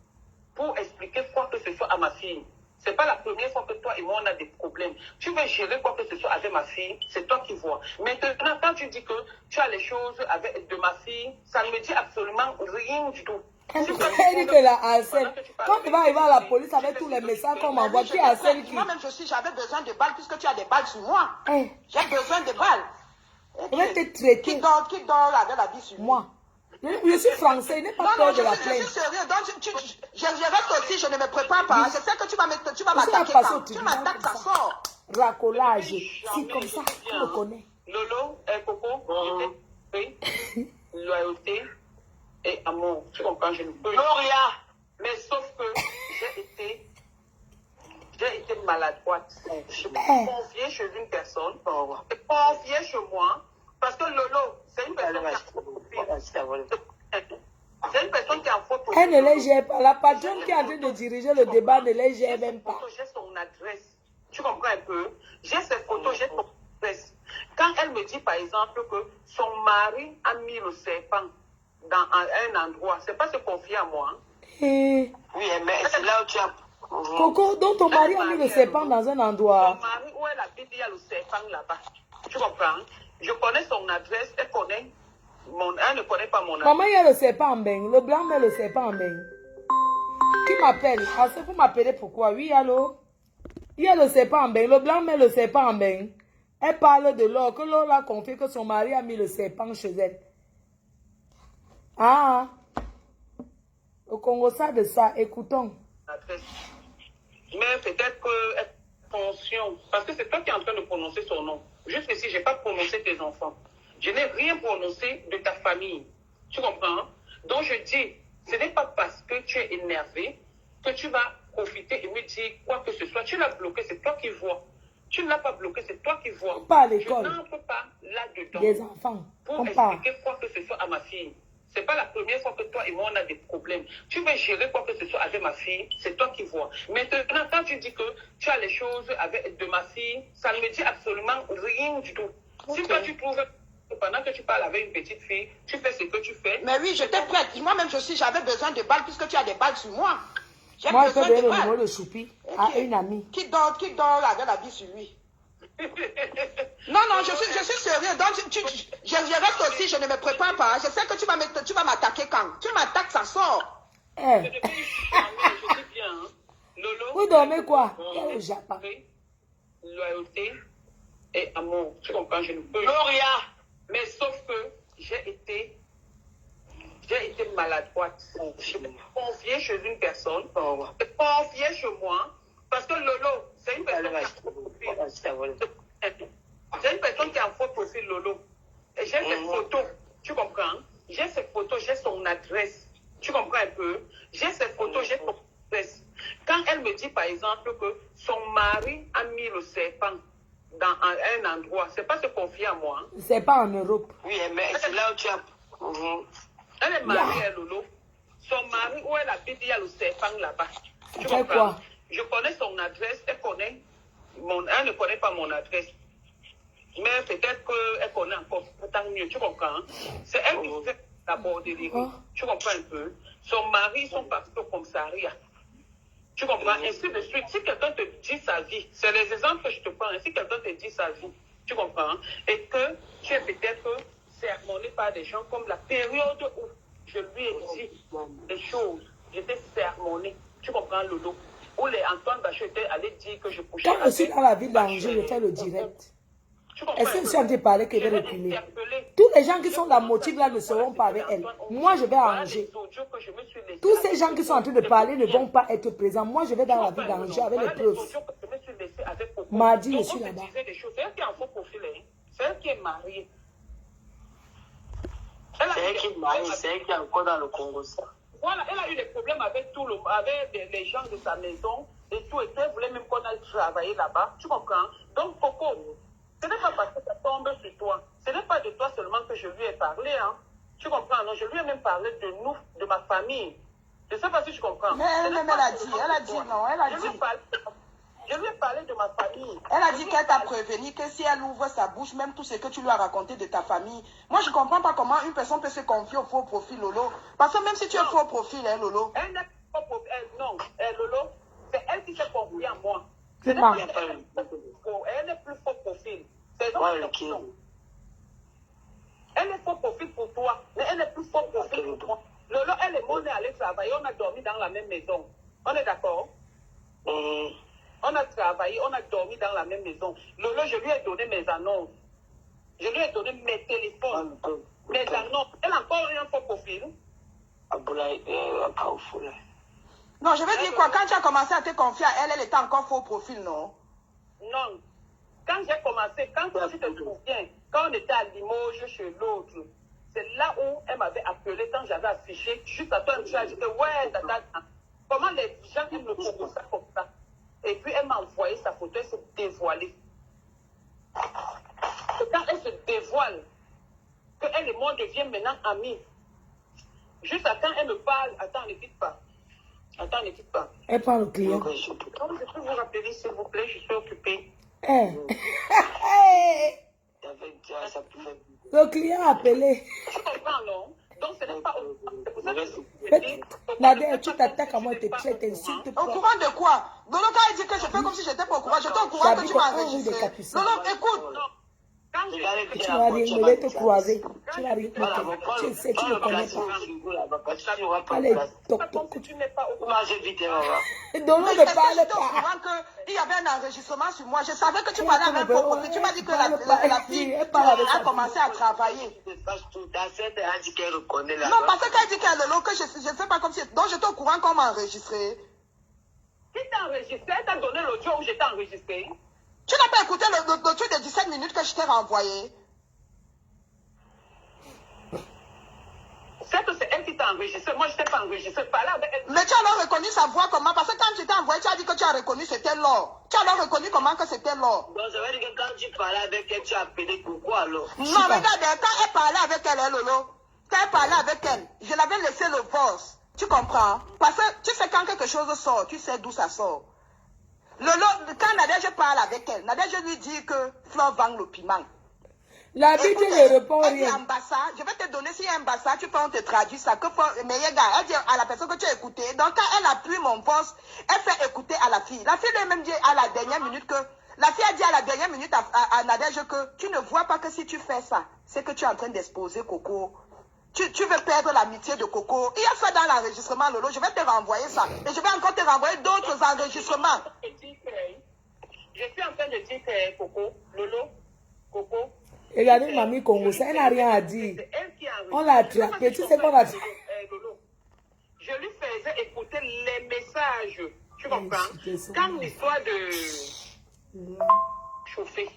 pour expliquer quoi que ce soit à ma fille. Ce n'est pas la première fois que toi et moi on a des problèmes. Tu veux gérer quoi que ce soit avec ma fille, c'est toi qui vois. Maintenant, quand tu dis que tu as les choses de ma fille, ça ne me dit absolument rien du tout. Elle dit que la harcèle. Quand tu vas arriver à la police avec tous les messages qu'on m'envoie, tu harcèles qui? Moi-même, j'avais besoin de balles puisque tu as des balles sur moi. J'ai besoin de balles. Je vais te traiter. Qui dort avec la vie sur moi? Je suis français, n'ai pas peur de la plainte. Je suis sérieux. Donc, je reste aussi, je ne me prépare pas. Je sais que tu vas m'attaquer quand tu m'attaques, ça sort. Racolage. C'est comme ça, tu le connais. Lolo, Coco, loyauté et amour. Tu comprends, je ne peux Gloria. Mais sauf que j'ai été maladroite. Je me suis confiée chez une personne, confiée chez moi, parce que Lolo, c'est une personne qui a un faux profil. C'est une personne qui a un faux profil. Elle ne les gère pas. La patronne qui est en train de diriger le débat ne les gère même pas. J'ai son adresse. Tu comprends un peu? J'ai ses photos, j'ai son adresse. Quand elle me dit, par exemple, que son mari a mis le serpent dans un endroit, c'est pas se confier à moi. Et... Oui, mais c'est là où tu as... Coco, donc ton mari a mis le serpent dans un endroit. Son mari, où elle habite, il y a le serpent là-bas. Tu comprends? Je connais son adresse, elle connaît elle ne connaît pas mon adresse. Maman, il y a le serpent en bain. Le blanc met le serpent en bain. Qui m'appelle? Ah, c'est pour m'appeler pourquoi? Oui, allô? Il y a le serpent en bain. Le blanc met le serpent en bain. Elle parle de l'or, que l'or a confié que son mari a mis le serpent chez elle. Ah, au Congo, ça de ça, écoutons. Mais peut-être qu'elle est consciente, parce que c'est toi qui es en train de prononcer son nom. Juste ici, je n'ai pas prononcé tes enfants. Je n'ai rien prononcé de ta famille. Tu comprends? Donc je dis, ce n'est pas parce que tu es énervé que tu vas profiter et me dire quoi que ce soit. Tu l'as bloqué, c'est toi qui vois. Tu ne l'as pas bloqué, c'est toi qui vois. Pas à l'école. Je n'entre pas là-dedans. Des enfants. Pour expliquer quoi que ce soit à ma fille. Ce n'est pas la première fois que toi et moi on a des problèmes. Tu veux gérer quoi que ce soit avec ma fille, c'est toi qui vois. Maintenant, quand tu dis que tu as les choses de ma fille, ça ne me dit absolument rien du tout. Okay. Si toi tu trouves que pendant que tu parles avec une petite fille, tu fais ce que tu fais. Mais oui, j'étais prête. Moi-même, j'avais besoin de balles puisque tu as des balles sur moi. Moi, je peux donner le numéro de Choupi à une amie. Qui dort avec la vie sur lui. Non, je suis sérieux. Donc, je reste aussi, je ne me prépare pas. Je sais que tu vas m'attaquer quand. Tu m'attaques, ça sort. Je dis bien, hein. Lolo. Vous dormez quoi? Loyauté et amour. Tu comprends, je ne peux. Gloria. Mais sauf que j'ai été maladroite. Je me suis confiée chez une personne, confiée chez moi, parce que Lolo, c'est une personne qui a un faux profil. C'est une personne qui a un faux profil, Lolo. Et j'ai ses photos, tu comprends? J'ai ses photos, j'ai son adresse. Tu comprends un peu? J'ai ses photos, j'ai son adresse. Quand elle me dit, par exemple, que son mari a mis le serpent dans un endroit, c'est pas se confier à moi. C'est pas en Europe. Oui, mais c'est là où tu as... Elle est mariée, à Lolo. Son mari, où elle habite, il y a le serpent là-bas. Tu sais quoi? Je connais son adresse, elle ne connaît pas mon adresse. Mais peut-être qu'elle connaît encore, tant mieux, tu comprends? C'est elle qui fait d'abord des livres. Tu comprends un peu? Son mari, ils sont partis au commissariat. Tu comprends? Ainsi de suite. Si quelqu'un te dit sa vie, c'est les exemples que je te prends. Si quelqu'un te dit sa vie, tu comprends? Et que tu es peut-être sermonné par des gens comme la période où je lui ai dit des choses. J'étais sermonné. Tu comprends, Lolo? Où les Antoine Bachot était allé dire que je couchais. Quand je suis dans la ville d'Angers, je fais le direct. Est-ce que je suis en train de parler que je vais reculer? Tous les gens qui sont dans motif là ne seront pas avec elle. Moi, je vais à Angers. Tous ces gens qui sont en train de parler ne vont pas être présents. Moi, je vais dans la ville d'Angers avec les preuves. Mardi, je suis là-bas. C'est elle qui est en faux profil. C'est elle qui est mariée. C'est elle qui est mariée, c'est elle qui est encore dans le Congo. Voilà, elle a eu des problèmes avec les gens de sa maison et tout. Et elle voulait même qu'on aille travailler là-bas. Tu comprends? Donc, Coco, ce n'est pas parce que ça tombe sur toi. Ce n'est pas de toi seulement que je lui ai parlé. Hein. Tu comprends? Non, je lui ai même parlé de nous, de ma famille. Je ne sais pas si tu comprends. Mais elle a dit non, elle a dit. Je lui ai parlé de ma famille. Elle a dit qu'elle t'a prévenu que si elle ouvre sa bouche, même tout ce que tu lui as raconté de ta famille. Moi, je ne comprends pas comment une personne peut se confier au faux profil, Lolo. Parce que même si tu es faux profil, hein, Lolo. Elle n'est pas faux profil. Non, Lolo, c'est elle qui s'est confiée à moi. C'est elle n'est plus faux profil. C'est elle est faux profil pour toi, mais elle n'est plus faux profil pour toi. Lolo, elle est monnaie avec sa travaillé, on a dormi dans la même maison. On est d'accord? On a travaillé, on a dormi dans la même maison. Lolo, je lui ai donné mes annonces. Je lui ai donné mes téléphones, mes annonces. Elle a encore rien faux profil. Non, je veux dire quoi? Quand tu as commencé à te confier à elle, elle était encore faux profil, non? Non. Quand j'ai commencé, quand tu te souviens, quand on était à Limoges chez l'autre, c'est là où elle m'avait appelé quand j'avais affiché, juste à toi, je disais, ouais, tata, comment les gens aiment le proposer comme ça? Et puis elle m'a envoyé sa photo, elle s'est dévoilée. Et quand elle se dévoile, qu'elle et moi deviennent maintenant amis, juste à quand elle me parle, attends, ne quitte pas. Attends, ne quitte pas. Elle parle au client. Donc, je peux vous rappeler, s'il vous plaît, je suis occupée. Le client a appelé. Tu comprends, non? Donc, ce n'est pas c'est pour ça que Nadia, tu t'attaques à moi, tu t'insultes. Au courant de quoi? Lolo, quand il dit que je fais comme si j'étais pas au courant, j'étais au courant que tu m'as enregistré. Lolo, écoute. Tu vas rien te croiser. Tu vas rien tu sais, tu ne connais pas. Allez, toc, toc. tu n'es pas au courant. Dolo Mais ne j'étais parle au pas. courant qu'il y avait un enregistrement sur moi. Je savais que tu parlais avec un faux profil. Tu m'as dit que la fille a commencé à travailler. Non, parce qu'elle dit qu'elle est Lolo, que je ne sais pas comme si... Donc j'étais au courant qu'on m'a enregistré. Qui t'a enregistré? Elle t'a donné l'audio où j'étais enregistré? Tu n'as pas écouté le truc de 17 minutes que je t'ai renvoyé? C'est que c'est elle qui t'a enregistré. Moi, je ne t'ai pas enregistré. Parler avec elle. Mais tu as alors reconnu sa voix comment? Parce que quand tu t'es envoyé, tu as dit que tu as reconnu c'était Laure. Tu as alors reconnu comment que c'était Laure? Donc, ça veut dire que quand tu parlais avec elle, tu as appelé pourquoi alors? Non, regarde, quand elle parlait avec elle, Lolo, quand elle parlait avec elle, je l'avais laissé le voice. Tu comprends? Parce que tu sais quand quelque chose sort, tu sais d'où ça sort. Lolo, quand Nadège parle avec elle, Nadège lui dit que Flore vend le piment. La vie ne répond Elle dit rien. ambassade, je vais te donner si ambassade, tu peux on te traduire ça. Mais regarde, elle dit à la personne que tu as écouté. Donc quand elle appuie mon poste, elle fait écouter à la fille. La fille lui même dit à la dernière minute que, la fille a dit à la dernière minute à Nadège que tu ne vois pas que si tu fais ça, c'est que tu es en train d'exposer Coco. Tu veux perdre l'amitié de Coco. Il y a ça dans l'enregistrement, Lolo. Je vais te renvoyer ça. Et je vais encore te renvoyer d'autres enregistrements. Je suis en train de dire que Coco, Lolo, Coco. Regardez, mamie Congo, ça n'a rien à dire. On l'a attrapé. Tu sais quoi va dire? Je lui faisais écouter les messages. Tu comprends? Quand l'histoire de chauffer,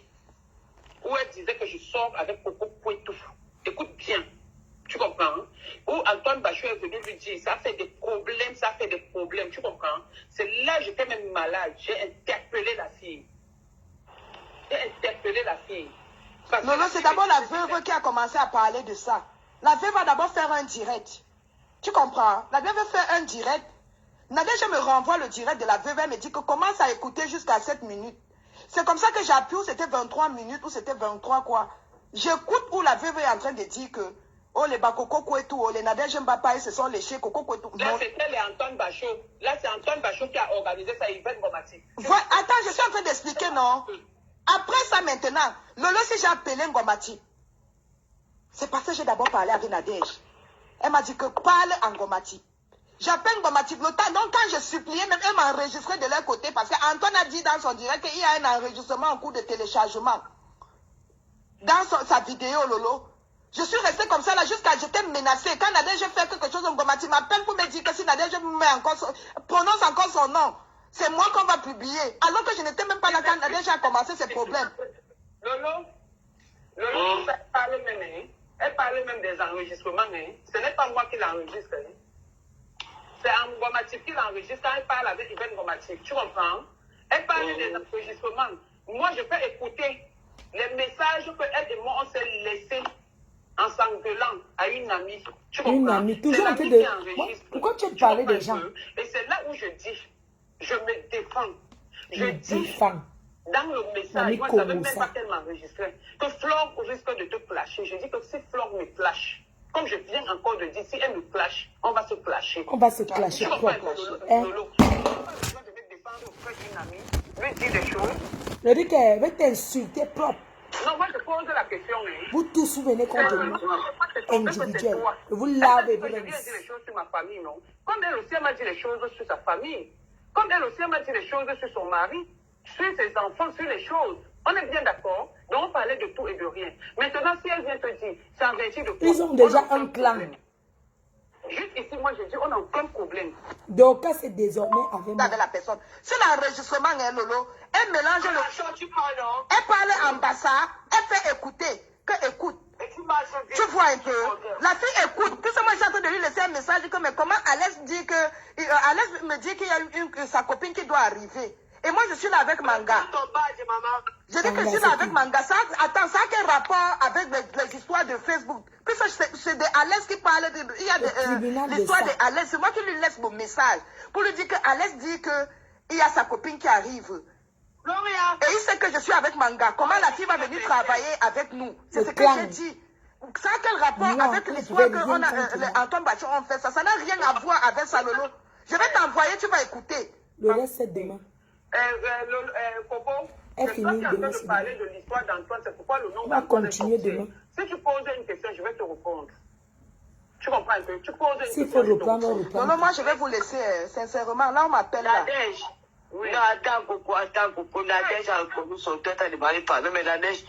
où elle disait que je sors avec Coco Pouetou. Écoute bien. Tu comprends? Où Antoine Bachou est venu lui dire, ça fait des problèmes, ça fait des problèmes. Tu comprends? C'est là que j'étais même malade. J'ai interpellé la fille. Lolo, c'est d'abord la veuve qui a commencé à parler de ça. La veuve va d'abord faire un direct. Tu comprends? La veuve fait un direct. Nadège me renvoie le direct de la veuve. Elle me dit que commence à écouter jusqu'à 7 minutes. C'est comme ça que j'ai appris où c'était 23 minutes, où c'était 23 quoi. J'écoute où la veuve est en train de dire que oh, les Bakoko Kouetou, oh, les Nadège Mbapa, ce sont les chez Coco Kouetou. Là, c'était les Antoine Bachot. Là, c'est Antoine Bachot qui a organisé ça, Yvette Ngomati. Attends, je suis en train d'expliquer, non? Après ça, maintenant, Lolo, si j'ai appelé Ngomati, c'est parce que j'ai d'abord parlé avec Nadège. Elle m'a dit que parle en Ngomati. J'appelle Ngomati. Donc, quand je suppliais, même elle m'a enregistré de leur côté parce qu'Antoine a dit dans son direct qu'il y a un enregistrement en cours de téléchargement. Dans sa vidéo, Lolo. Je suis restée comme ça là jusqu'à j'étais menacée. Quand Nadège fait quelque chose, Ngomati m'appelle pour me dire que si Nadège prononce encore son nom, c'est moi qu'on va publier. Alors que je n'étais même pas là quand Nadège a commencé ses problèmes. Lolo, elle parlait même des enregistrements. Ce n'est pas moi qui l'enregistre. C'est Ngomati qui l'enregistre. Elle parle avec Yvette Ngomati. Tu comprends? Elle parle des enregistrements. Moi, je peux écouter les messages qu'elle et moi on s'est laissés en s'engueulant à une amie. Tu comprends? Une amie, toujours en train de... Pourquoi tu parlais des gens? Et c'est là où je dis, je me défends. Je dis, défends. dans le message, moi je ne savais même pas qu'elle m'enregistrait, que Flore risque de te clasher. Je dis que si Flore me clash, comme je viens encore de dire, si elle me clash, on va se clasher. On va se clasher. Tu comprends, Lolo? Je n'ai pas besoin de me défendre auprès d'une amie, lui dire des choses. Je dis qu'elle va t'insulter propre. Non, moi je pose la question. Vous tous vous venez contre moi, individuel. Vous lavez, vous Je viens dire les choses sur ma famille, non? Comme elle aussi, elle m'a dit les choses sur sa famille. Comme elle aussi, elle m'a dit les choses sur son mari, sur ses enfants, sur les choses. On est bien d'accord? Donc on parlait de tout et de rien. Maintenant, si elle vient te dire, c'est en vertu de quoi? Ils ont déjà un clan. Juste ici, moi je dis, on n'a aucun problème. Donc, c'est désormais avec moi. Avec la personne. Sur l'enregistrement, hein, Lolo, elle mélange le... Tu parles, non? Elle parle en bassa, elle fait écouter, que écoute. Tu vois un peu, la fille écoute. Tout ça, moi, j'ai en train de lui laisser un message que, mais comment Alès dit que, Alès me dit qu'il y a sa copine qui doit arriver. Et moi, je suis là avec Manga. Je dis que je suis là avec Manga. Ça, attends, ça a quel rapport avec les histoires de Facebook? Puisque c'est de Alès qui parle, il y a l'histoire de Alès. C'est moi qui lui laisse mon message. Pour lui dire que Alès dit qu'il y a sa copine qui arrive. Et il sait que je suis avec Manga. Comment la fille va venir travailler avec nous? C'est ce que j'ai dit. Ça a quel rapport avec l'histoire que Antoine Bachon ont fait ça? Ça n'a rien à voir avec ça, Lolo. Je vais t'envoyer, tu vas écouter. Le reste, c'est demain. Coco, Elle finit en train demain. de parler de l'histoire d'Antoine, c'est pourquoi le nom On va d'Antoine est continuer sorti. demain. Si tu poses une question, je vais te répondre. Tu comprends un peu? Tu poses une S'il question. faut reprendre, on Non, reprend. moi, je vais vous laisser, sincèrement. Là, on m'appelle là. Nadège. Oui. Non, attends, Coco. Nadège a reconnu son tête, elle demandé pardon, mais Nadège,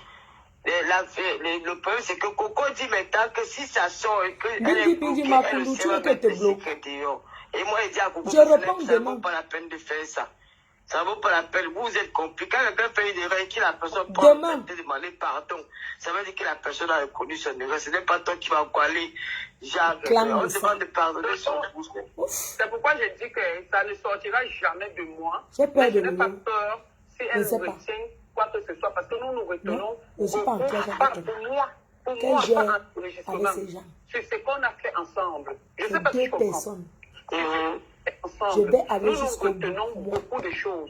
le problème, c'est que Coco dit maintenant que si ça sort et qu'elle est bloquée, elle ne sait pas te bloquer. Et moi, il dit à Coco, Je réponds ça ne demain. vaut pas la peine de faire ça. Ça ne vaut pas la peine. Vous êtes compliqué. Quand quelqu'un fait une erreur et que la personne prend Demain. te demander pardon, ça veut dire que la personne a reconnu son erreur. Ce n'est pas toi qui vas encore aller. Genre, on demande de pardonner son bouche. C'est pourquoi j'ai dit que ça ne sortira jamais de moi. J'ai peur Mais de je n'ai pas lui. peur si Je elle sais nous pas. retient quoi que ce soit. Parce que nous retenons Non, je suis pas en classe avec elle. pour moi, Qu'elle gère pas un avec enregistrement. ces gens. C'est ce qu'on a fait ensemble. Je C'est sais pas si deux je comprends. personnes. Ensemble. Je vais aller nous jusqu'au bout. retenons beaucoup de choses.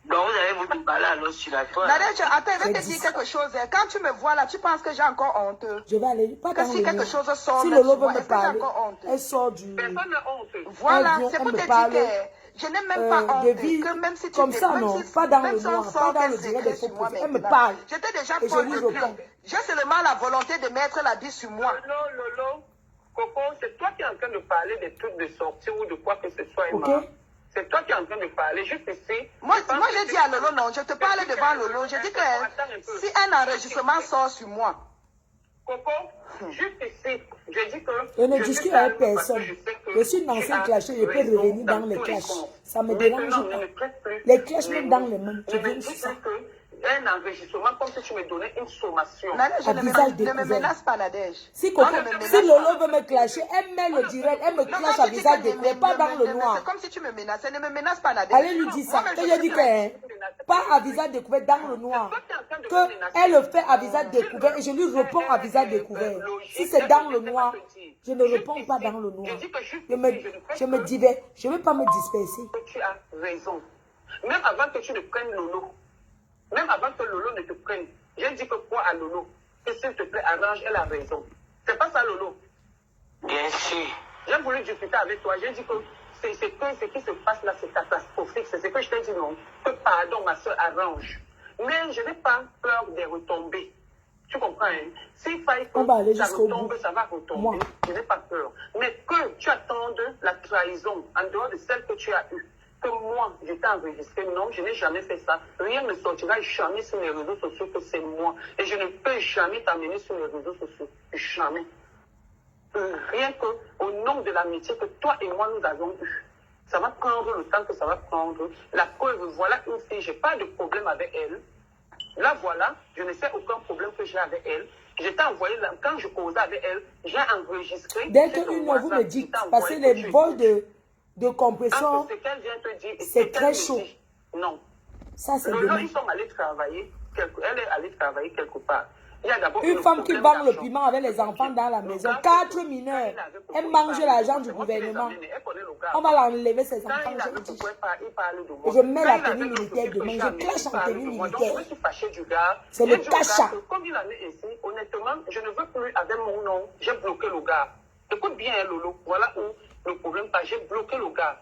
Donc, vous allez vous déballer alors sur la toile. Nadège, attends, je vais te J'ai dire dit quelque chose. Quand tu me vois là, tu penses que j'ai encore honte. Je vais aller. Pas Que dans si le quelque noir. chose sort, Si là, Lolo tu vois, veut me est-ce que j'ai parler, encore honte? elle sort du... Personne n'a honte. Voilà, Elle c'est pour me te dire parle, que je n'ai même pas honte. de vie Que même si tu comme ça, non, pas dans le si on noir, sort pas dans des le direct secrets des sur moi propos. Elle me maintenant, parle. j'étais déjà Et je folle lui depuis. réponds. J'ai seulement la volonté de mettre la bille sur moi. Lolo, Coco, c'est toi qui es en train de parler des trucs de sortie ou de quoi que ce soit, Emma. Ok. C'est toi qui es en train de parler, juste ici. Moi j'ai dit à Lolo, non, je te parlais devant Lolo. Je dis que si un enregistrement sort sur moi, Coco, juste ici, je dis que... Je ne discute avec personne. Je suis une ancienne clashée, je peux revenir dans les clashs. Ça me dérange pas. Les clashs même dans les mains, je viens sur ça. Un enregistrement comme si tu me donnais une sommation. Nadège, À visage ne me découvert. menace pas, Nadège. Si Non, ne me si menace Lolo veut me clasher, elle met le direct, elle me Non, clash quand à tu dis visage que découvert, pas dans le c'est noir. comme si tu me menaçais. Ne me menace pas, Nadège. Allez lui dire ça. Moi, Que j'ai dit que, hein, pas à visage découvert dans le noir. Que elle le fait à visage découvert et je lui réponds à visage découvert. Si c'est dans le noir, je ne réponds pas dans le noir. Je me divers. Je ne veux pas me disperser. Tu as raison. Même avant que tu ne prennes Lolo, même avant que Lolo ne te prenne, j'ai dit que quoi à Lolo? Que s'il te plaît, arrange, elle a raison. C'est pas ça, Lolo. Bien sûr. J'ai voulu discuter avec toi. J'ai dit que ce qui se passe là, c'est catastrophique. C'est ce que je t'ai dit, non? Que pardon, ma soeur, arrange. Mais je n'ai pas peur des retombées. Tu comprends, hein? S'il faille On va aller que ça jusqu'au retombe, bout. ça va retomber. Moi. Je n'ai pas peur. Mais que tu attendes la trahison en dehors de celle que tu as eue. Que moi, je t'ai enregistré. Non, je n'ai jamais fait ça. Rien ne sortira jamais sur les réseaux sociaux que c'est moi. Et je ne peux jamais t'amener sur les réseaux sociaux. Jamais. Rien qu'au nom de l'amitié que toi et moi nous avons eu. Ça va prendre le temps que ça va prendre. La preuve, voilà une fille, je n'ai pas de problème avec elle. Là, voilà, je ne sais aucun problème que j'ai avec elle. Je t'ai envoyé, quand je causais avec elle, j'ai enregistré. Dès qu'une heure, vous me dites, parce que les vols de compression, c'est très chaud. Non. Ça, c'est Lolo, demain. ils sont allés travailler. Elle est allée travailler quelque part. Il y a d'abord Une le femme qui problème vend le d'argent. piment avec les enfants dans la maison, Le gars, 4 mineurs, elle mange l'argent du gouvernement. On va l'enlever ses Quand enfants, il je avait vous dis. il parle de moi. Et je mets la Quand il tenue avait le militaire côté demain, que je j'ai clash en amené, tenue il parle de moi. Donc, militaire. je me suis fâché du gars. C'est le J'ai dit au gars cacha. que comme il en est ici, honnêtement, je ne veux plus avec mon nom. J'ai bloqué le gars. Écoute bien, hein, Lolo. Voilà où le problème passe. J'ai bloqué le gars.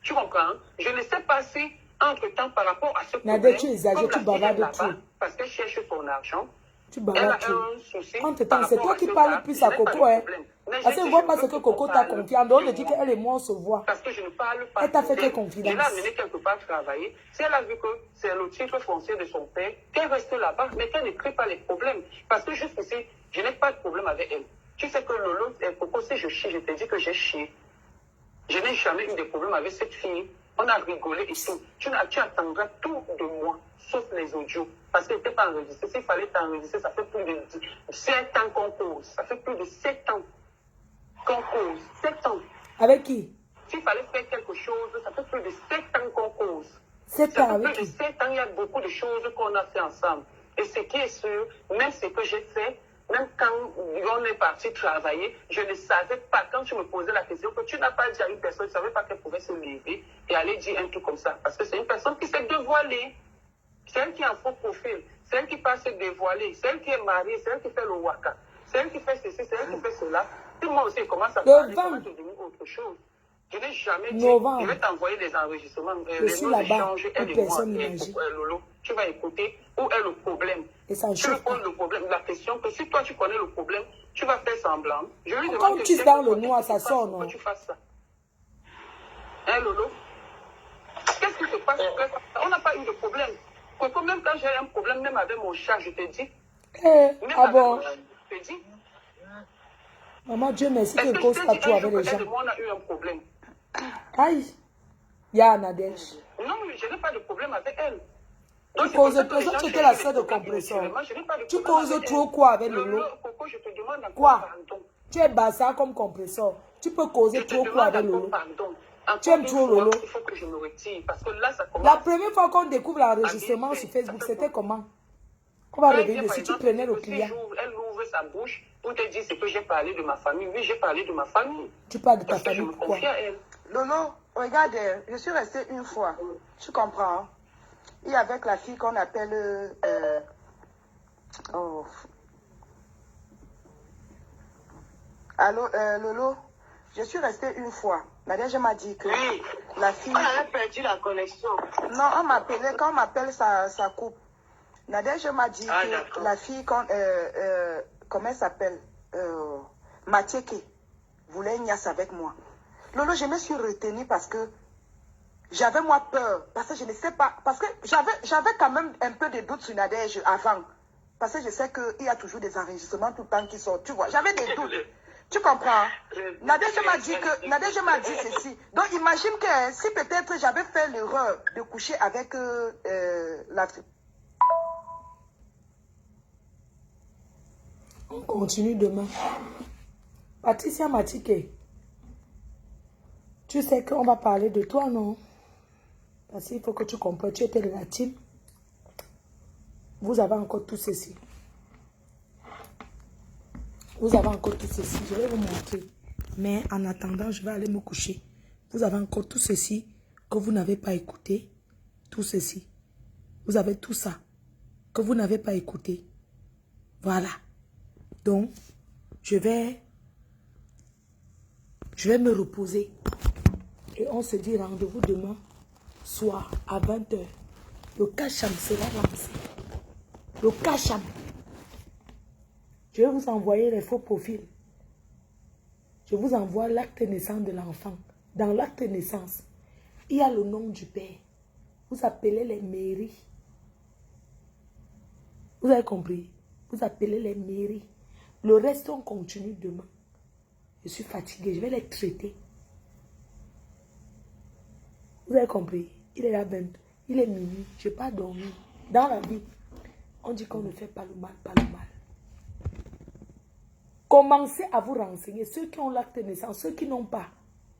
Tu comprends? Je ne sais pas si, entre-temps, par rapport à ce problème... Nadège, tu exagères, tu comme la fille bavardes est là-bas, trop. parce qu'elle cherche son argent. Tu Elle bagarres. a un souci. Entre-temps, c'est toi qui parles plus à Coco. Hein. Parce que je ne vois pas ce que Coco t'a confié. En dehors de dire qu'elle et moi, on se voit. Parce que je ne parle pas. Elle t'a fait quelle confidence? Je l'ai amenée quelque part travailler. Si elle a vu que c'est le titre foncier de son père, qu'elle reste là-bas, mais qu'elle ne crée pas les problèmes. Parce que jusqu'ici, je n'ai pas de problème avec elle. Tu sais que Lolo et Coco, si je chie, je te dis que j'ai chié. Je n'ai jamais eu de problème avec cette fille. On a rigolé et tout. Tu attendras tout de moi, sauf les audios. Parce qu'elle n'était pas enregistrée. S'il fallait t'enregistrer, ça fait plus de 7 ans qu'on cause. Ça fait plus de 7 ans qu'on cause. 7 ans. Avec qui? S'il fallait faire quelque chose, ça fait plus de 7 ans qu'on cause. 7 ans avec plus de 7 ans, il y a beaucoup de choses qu'on a fait ensemble. Et ce qui est sûr, même ce que j'ai fait, même quand on est parti travailler, je ne savais pas, quand tu me posais la question, que tu n'as pas dit à une personne, tu ne savais pas qu'elle pouvait se lever et aller dire un truc comme ça. Parce que c'est une personne qui s'est dévoilée. C'est elle qui a un faux profil. C'est elle qui passe se dévoiler. C'est elle qui est mariée. C'est elle qui fait le waka. C'est elle qui fait ceci. C'est elle qui fait cela. Et moi aussi, comment ça parle, comment te devenir autre chose. Je n'ai jamais dit, je vais t'envoyer des enregistrements. Je suis là-bas, une personne imagine. Lolo, tu vas écouter où est le problème. Et ça tu me poses le problème, la question que si toi tu connais le problème, tu vas faire semblant. Je lui demande quand tu es dans le noir, ça sort, non? Que tu fasses ça. Hein, Lolo? Qu'est-ce qui se passe? On n'a pas eu de problème. Même quand j'ai un problème, même avec mon chat, je te dis. Ah bon? Je te dis. Maman, Dieu merci que je cause pas tout avec les gens. On a eu un problème. Aïe. Il y a Nadège. Non, je n'ai pas de problème avec elle. Tu causes trop, tu étais la sœur de compresseur. Tu causes trop quoi avec Lolo? Quoi? Tu es bassa comme compresseur. Tu peux causer trop quoi avec Lolo? Tu aimes trop Lolo? Il faut que je me retire parce que là, ça commence. La première fois qu'on découvre l'enregistrement sur Facebook, c'était comment? On va revenir dessus. Tu prenais le client. Elle ouvre sa bouche pour te dire ce que j'ai parlé de ma famille. Oui, j'ai parlé de ma famille. Tu parles de ta famille, pourquoi? Lolo, regarde, je suis restée une fois. Tu comprends? Hein? Et avec la fille qu'on appelle... Allô, Lolo, je suis restée une fois. Nadège m'a dit que la fille... On avait perdu la connexion. Non, on m'appelait, quand on m'appelle, ça coupe. Nadège m'a dit que la fille, comment elle s'appelle, Mathieke, voulait une niasse avec moi. Lolo, je me suis retenue parce que j'avais moi peur. Parce que je ne sais pas. Parce que j'avais quand même un peu de doutes sur Nadège avant. Parce que je sais qu'il y a toujours des enregistrements tout le temps qui sortent. Tu vois, j'avais des doutes. Tu comprends? Nadège m'a dit ceci. Donc imagine que si peut-être j'avais fait l'erreur de coucher avec la fille. On continue demain. Patricia Mathieke, tu sais qu'on va parler de toi, non? Parce qu'il faut que tu comprennes, tu étais de la team. Vous avez encore tout ceci. Vous avez encore tout ceci. Je vais vous montrer. Mais en attendant, je vais aller me coucher. Vous avez encore tout ceci que vous n'avez pas écouté. Tout ceci. Vous avez tout ça que vous n'avez pas écouté. Voilà. Donc, je vais me reposer. Et on se dit rendez-vous demain soir à 20 h. Le cacham sera lancé. Le cacham. Je vais vous envoyer les faux profils. Je vous envoie l'acte de naissance de l'enfant. Dans l'acte de naissance, il y a le nom du père. Vous appelez les mairies. Vous avez compris? Vous appelez les mairies. Le reste, on continue demain. Je suis fatiguée. Je vais les traiter. Vous avez compris? Il est là 20. Il est minuit. Je n'ai pas dormi. Dans la vie, on dit qu'on ne fait pas le mal, pas le mal. Commencez à vous renseigner. Ceux qui ont l'acte de naissance, ceux qui n'ont pas,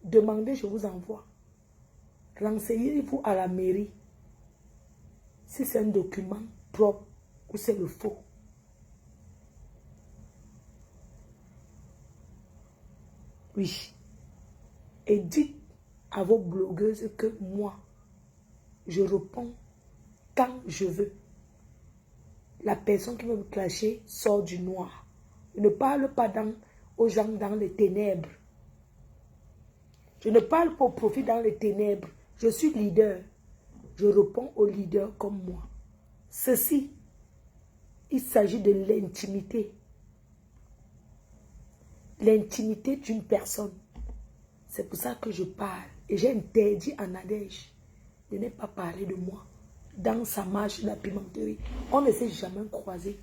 demandez, je vous envoie. Renseignez-vous à la mairie. Si c'est un document propre ou c'est le faux. Oui. Et dites à vos blogueuses que moi, je réponds quand je veux. La personne qui veut me clasher sort du noir. Je ne parle pas aux gens dans les ténèbres. Je ne parle pas au profit dans les ténèbres. Je suis leader. Je réponds aux leaders comme moi. Ceci, Il s'agit de l'intimité. L'intimité d'une personne. C'est pour ça que je parle. Et j'ai interdit à Nadège de ne pas parler de moi dans sa marche de la pimenterie. On ne s'est jamais croisé.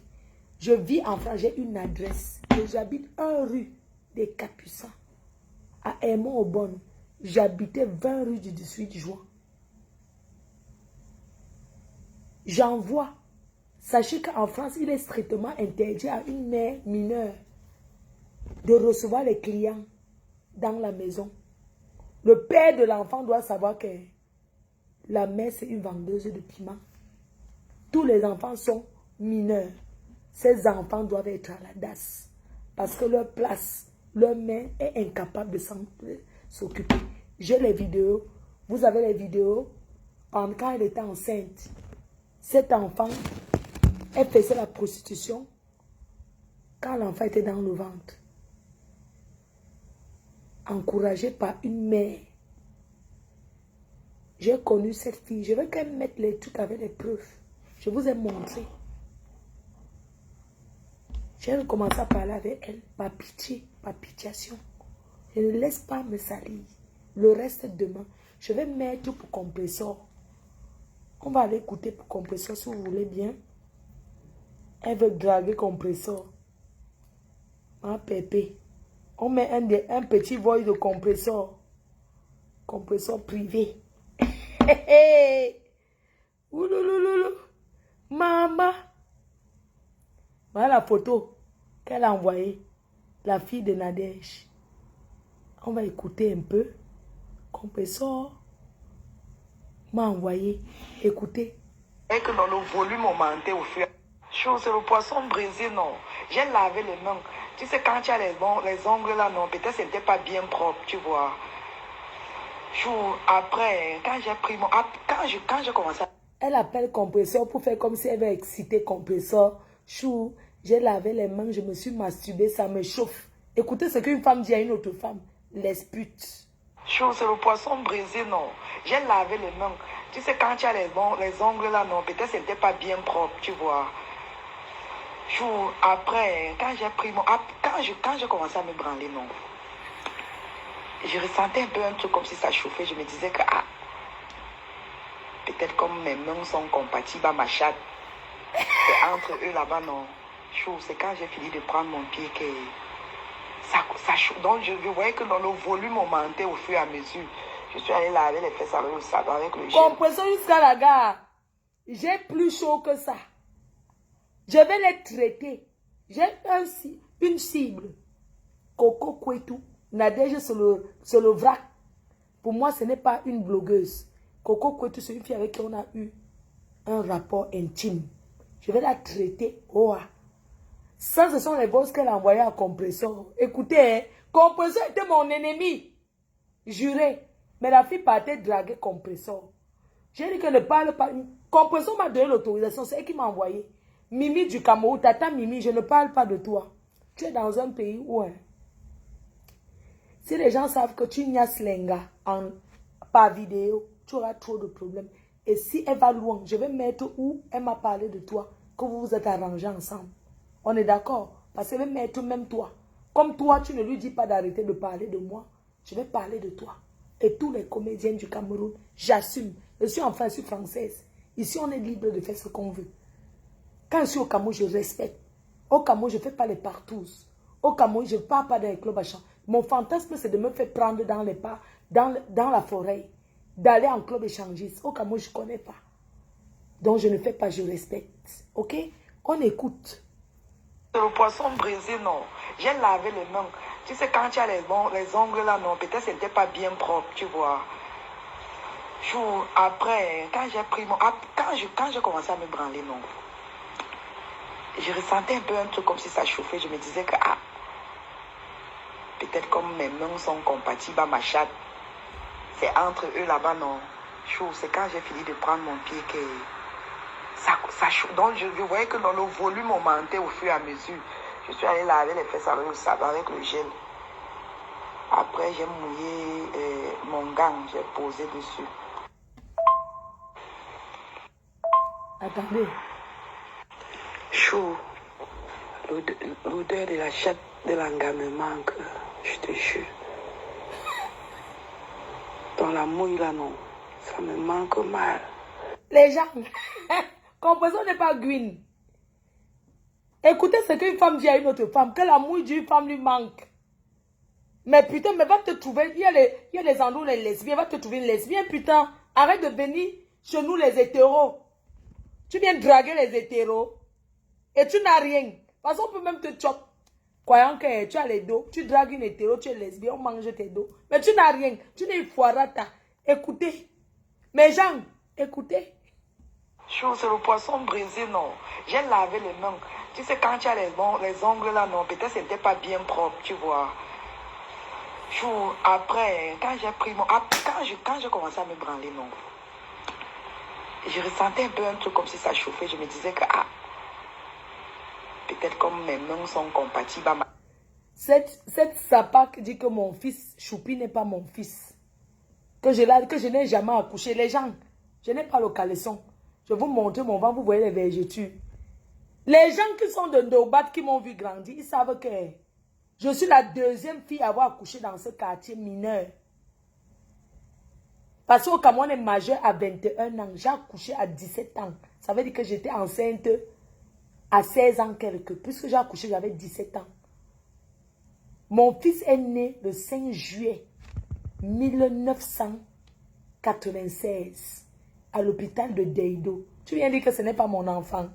Je vis en France, j'ai une adresse. J'habite 1 rue des Capucins. À Aymon-Aubonne. J'habitais 20 rue du 18 juin. J'envoie. Sachez qu'en France, il est strictement interdit à une mère mineure de recevoir les clients dans la maison. Le père de l'enfant doit savoir que la mère, c'est une vendeuse de piment. Tous les enfants sont mineurs. Ces enfants doivent être à la DAS. Parce que leur place, leur mère est incapable de s'occuper. J'ai les vidéos. Vous avez les vidéos. Quand elle était enceinte, cet enfant, elle faisait la prostitution quand l'enfant était dans le ventre. Encouragée par une mère. J'ai connu cette fille. Je veux qu'elle mette les trucs avec les preuves. Je vous ai montré. J'ai commencé à parler avec elle par pitié, par pitiation. Je ne laisse pas me salir. Le reste demain. Je vais mettre pour compresseur. On va aller écouter pour compresseur si vous voulez bien. Elle veut draguer compresseur. Ah, pépé. On met un petit voile de compresseur. Compresseur privé. Ouloulouloulou. Maman. Voilà la photo qu'elle a envoyée. La fille de Nadège. On va écouter un peu. Compresseur m'a envoyé. Écoutez. Et que dans le volume augmenté au fur et à mesure. C'est le poisson brisé, non. J'ai lavé les mains. Tu sais, quand tu as les ongles là, non, peut-être c'était pas bien propre, tu vois. Après, quand j'ai pris mon... Quand j'ai commencé à... Elle appelle compresseur pour faire comme si elle veut exciter compresseur. Chou, j'ai lavé les mains, je me suis masturbée, ça me chauffe. Écoutez ce qu'une femme dit à une autre femme. Les putes. Chou, c'est le poisson brisé, non. J'ai lavé les mains. Tu sais, quand tu as les ongles là, non, peut-être c'était pas bien propre, tu vois. Chou, après, quand j'ai pris mon... Quand j'ai commencé à me branler, non. Je ressentais un peu un truc comme si ça chauffait. Je me disais que, peut-être comme mes mains sont compatibles à ma chatte. C'est entre eux là-bas, non. Chou, c'est quand j'ai fini de prendre mon pied que ça chauffe. Donc, je voyais que dans le volume augmentait au fur et à mesure. Je suis allée laver les fesses avec le savon, avec le gel. Compresseur jusqu'à la gare. J'ai plus chaud que ça. Je vais les traiter. J'ai une cible. Coco Kwetu. Nadège, c'est le vrac. Pour moi, ce n'est pas une blogueuse. Coco Kwetu, c'est une fille avec qui on a eu un rapport intime. Je vais la traiter. Ça, ce sont les bosses qu'elle a envoyées à Compresseur. Écoutez, hein, Compresseur était mon ennemi. Juré. Mais la fille partait draguer Compresseur. J'ai dit qu'elle ne parle pas. Compresseur m'a donné l'autorisation. C'est elle qui m'a envoyé. Mimi du Cameroun, tata Mimi, je ne parle pas de toi. Tu es dans un pays où... Si les gens savent que tu nias Lenga par vidéo, tu auras trop de problèmes. Et si elle va loin, je vais mettre où elle m'a parlé de toi, que vous vous êtes arrangés ensemble. On est d'accord? Parce que je vais mettre même toi. Comme toi, tu ne lui dis pas d'arrêter de parler de moi. Je vais parler de toi. Et tous les comédiens du Cameroun, j'assume. Je suis enfin, je suis française. Ici, on est libre de faire ce qu'on veut. Quand je suis au Cameroun, je respecte. Au Cameroun, je ne fais pas les partous. Au Cameroun, je ne pars pas dans les clubs à chant. Mon fantasme, c'est de me faire prendre dans les pas, dans la forêt, d'aller en club échangiste. Au Cameroun, je ne connais pas. Donc, je ne fais pas, je respecte. Ok? On écoute. C'est le poisson brisé, non. J'ai lavé les mains. Tu sais, quand tu as les ongles là, non, peut-être c'était pas bien propre, tu vois. Chou, après, quand j'ai pris mon... Quand j'ai commencé à me branler, non. Je ressentais un peu un truc comme si ça chauffait. Je me disais que, peut-être comme mes mains sont compatibles à ma chatte. C'est entre eux là-bas, non. Chou, c'est quand j'ai fini de prendre mon pied que ça chauffe. Donc, je voyais que dans le volume augmentait au fur et à mesure. Je suis allée laver les fesses avec le savon, avec le gel. Après, j'ai mouillé mon gant, j'ai posé dessus. Attendez. Chou, l'odeur de la chatte de l'anga me manque, je te jure. Dans la mouille là, non, ça me manque mal. Les gens, comprenez n'est pas green. Écoutez ce qu'une femme dit à une autre femme, que la mouille d'une femme lui manque. Mais putain, mais va te trouver, il y a les endroits où les lesbiennes, va te trouver une lesbienne, putain. Arrête de venir chez nous les hétéros. Tu viens draguer les hétéros. Et tu n'as rien. Parce qu'on peut même te choper. Croyant que tu as les dos, tu dragues une hétéro, tu es lesbienne, on mange tes dos. Mais tu n'as rien. Tu n'es foirata. Écoutez. Mes gens, écoutez. Chou, c'est le poisson brisé, non. J'ai lavé les mains. Tu sais, quand tu as les ongles là, non, peut-être c'était pas bien propre, tu vois. Chou, après, quand j'ai pris mon... Quand j'ai commencé à me branler, non. Je ressentais un peu un truc comme si ça chauffait. Je me disais que, peut-être comme mes mains sont compatibles. Cette sapac dit que mon fils Choupi n'est pas mon fils. Que je n'ai jamais accouché. Les gens, je n'ai pas le caleçon. Je vais vous montrer mon ventre, vous voyez les vergetures. Les gens qui sont de Ndobat, qui m'ont vu grandir, ils savent que je suis la deuxième fille à avoir accouché dans ce quartier mineur. Parce qu'au Cameroun, on est majeur à 21 ans. J'ai accouché à 17 ans. Ça veut dire que j'étais enceinte à 16 ans quelque. Puisque j'ai accouché, j'avais 17 ans. Mon fils est né le 5 juillet 1996 à l'hôpital de Deido. Tu viens dire que ce n'est pas mon enfant.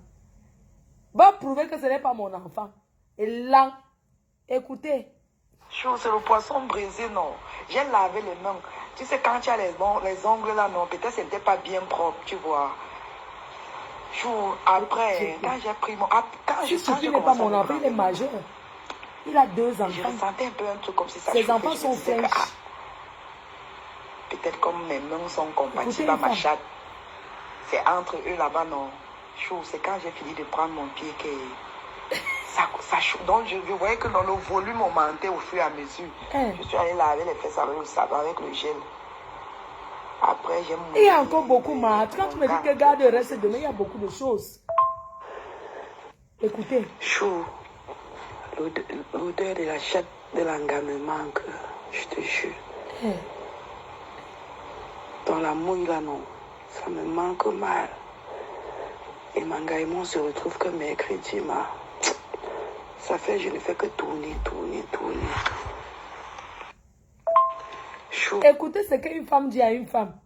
Va prouver que ce n'est pas mon enfant. Et là, écoutez. Chou, c'est le poisson brisé, non. J'ai lavé les mains. Tu sais, quand tu as les ongles là, non, peut-être c'était pas bien propre, tu vois. Chou, après, quand j'ai pris mon... Quand Choupi n'est pas mon enfant, il est majeur. Il a 2 enfants. Je ressentais un peu un truc comme si ça Ses chauffait. enfants sont fraîches. Peut-être comme mes mains sont compatibles à ma chatte. C'est entre eux là-bas, non. Chou, c'est quand j'ai fini de prendre mon pied que ça chauffe. Donc je voyais que dans le volume augmentait au fur et à mesure. Je suis allée laver les fesses avec le savon, avec le gel. Après, j'ai Il y a encore beaucoup, Marthe. Quand tu me dis que garde reste demain, il y a beaucoup de choses. Écoutez. Chou, l'odeur de la chatte de l'anga me manque, je te jure. Dans la mouille là, non, ça me manque mal. Et Mangaïmon se retrouve que mercredi, ça fait, je ne fais que tourner. Chou. Écoutez ce qu'une femme dit à une femme.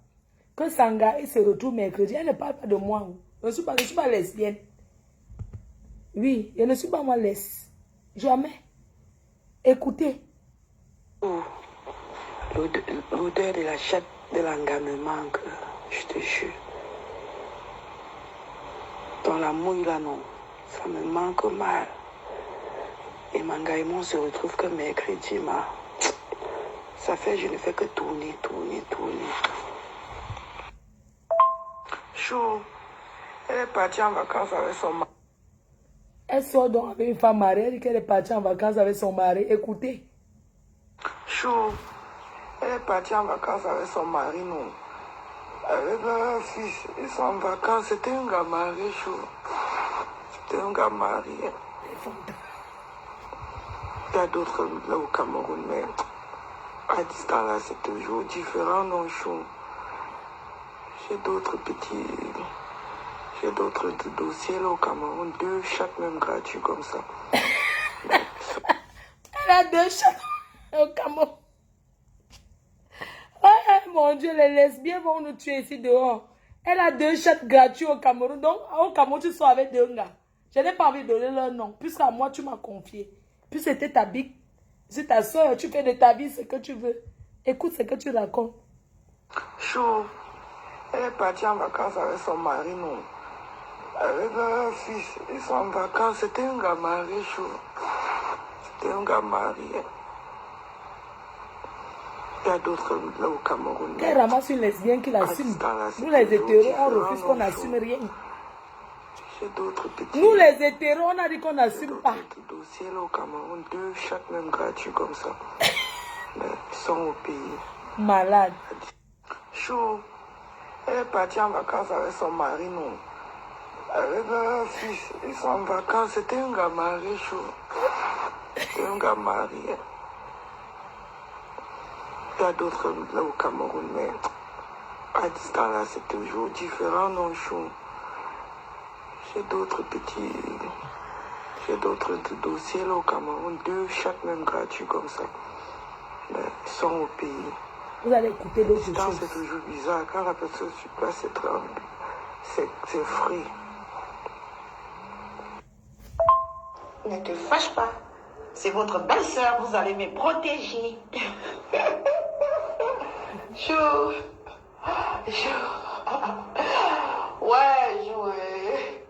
Que Sanga, il se retrouve mercredi. Elle ne parle pas de moi. Je ne suis pas lesbienne. Oui, je ne suis pas moi lesbienne. Jamais. Écoutez. L'odeur de la chatte de l'anga me manque, je te jure. Dans la mouille là, non, ça me manque mal. Et Mangaïmon se retrouve que mercredi, ça fait, je ne fais que tourner. Chou, elle est partie en vacances avec son mari. Elle sort donc avec une femme mariée, elle dit qu'elle est partie en vacances avec son mari. Écoutez. Chou, elle est partie en vacances avec son mari, non. Avec leur fils, ils sont en vacances. C'était un gars marié, Chou. C'était un gars marié. Il y a d'autres là au Cameroun, mais à distance là, c'est toujours différent, non, Chou. J'ai d'autres dossiers là au Cameroun, 2 chaque même gratuit comme ça. Elle a 2 chaque au Cameroun. Oh mon Dieu, les lesbiens vont nous tuer ici dehors. Elle a 2 chattes gratuits au Cameroun. Donc, au Cameroun, tu sors avec 2 gars. Je n'ai pas envie de donner leur nom. Puisqu'à moi, tu m'as confié. Puis c'était ta big. C'est ta soeur. Tu fais de ta vie ce que tu veux. Écoute ce que tu racontes. Chou, elle est partie en vacances avec son mari, non. Avec leur fils, ils sont en vacances. C'était un gars marié, Chou. C'était un gars marié. Il y a d'autres là au Cameroun. Elle ramasse une lesbienne qui l'assume. Nous les hétéros, on refuse qu'on n'assume rien. J'ai d'autres petits. Nous les hétéros, on a dit qu'on n'assume pas. Dossiers là au Cameroun, 2 chaque même gratuit comme ça. Mais ils sont au pays. Malade. Chou, elle est partie en vacances avec son mari, non. Avec leur fils, ils sont en vacances. C'était un gars marié chaud. C'était un gars marié. Il y a d'autres là au Cameroun, mais à distance là, c'est toujours différent, non chaud. J'ai d'autres dossiers là au Cameroun, 2 chaque même gratuit comme ça. Mais ils sont au pays. Vous allez écouter d'autres choses. C'est toujours bizarre. Quand la personne sur place est tremble, c'est frais. Ne te fâche pas. C'est votre belle-sœur, vous allez me protéger. Chou. Ouais, jouer.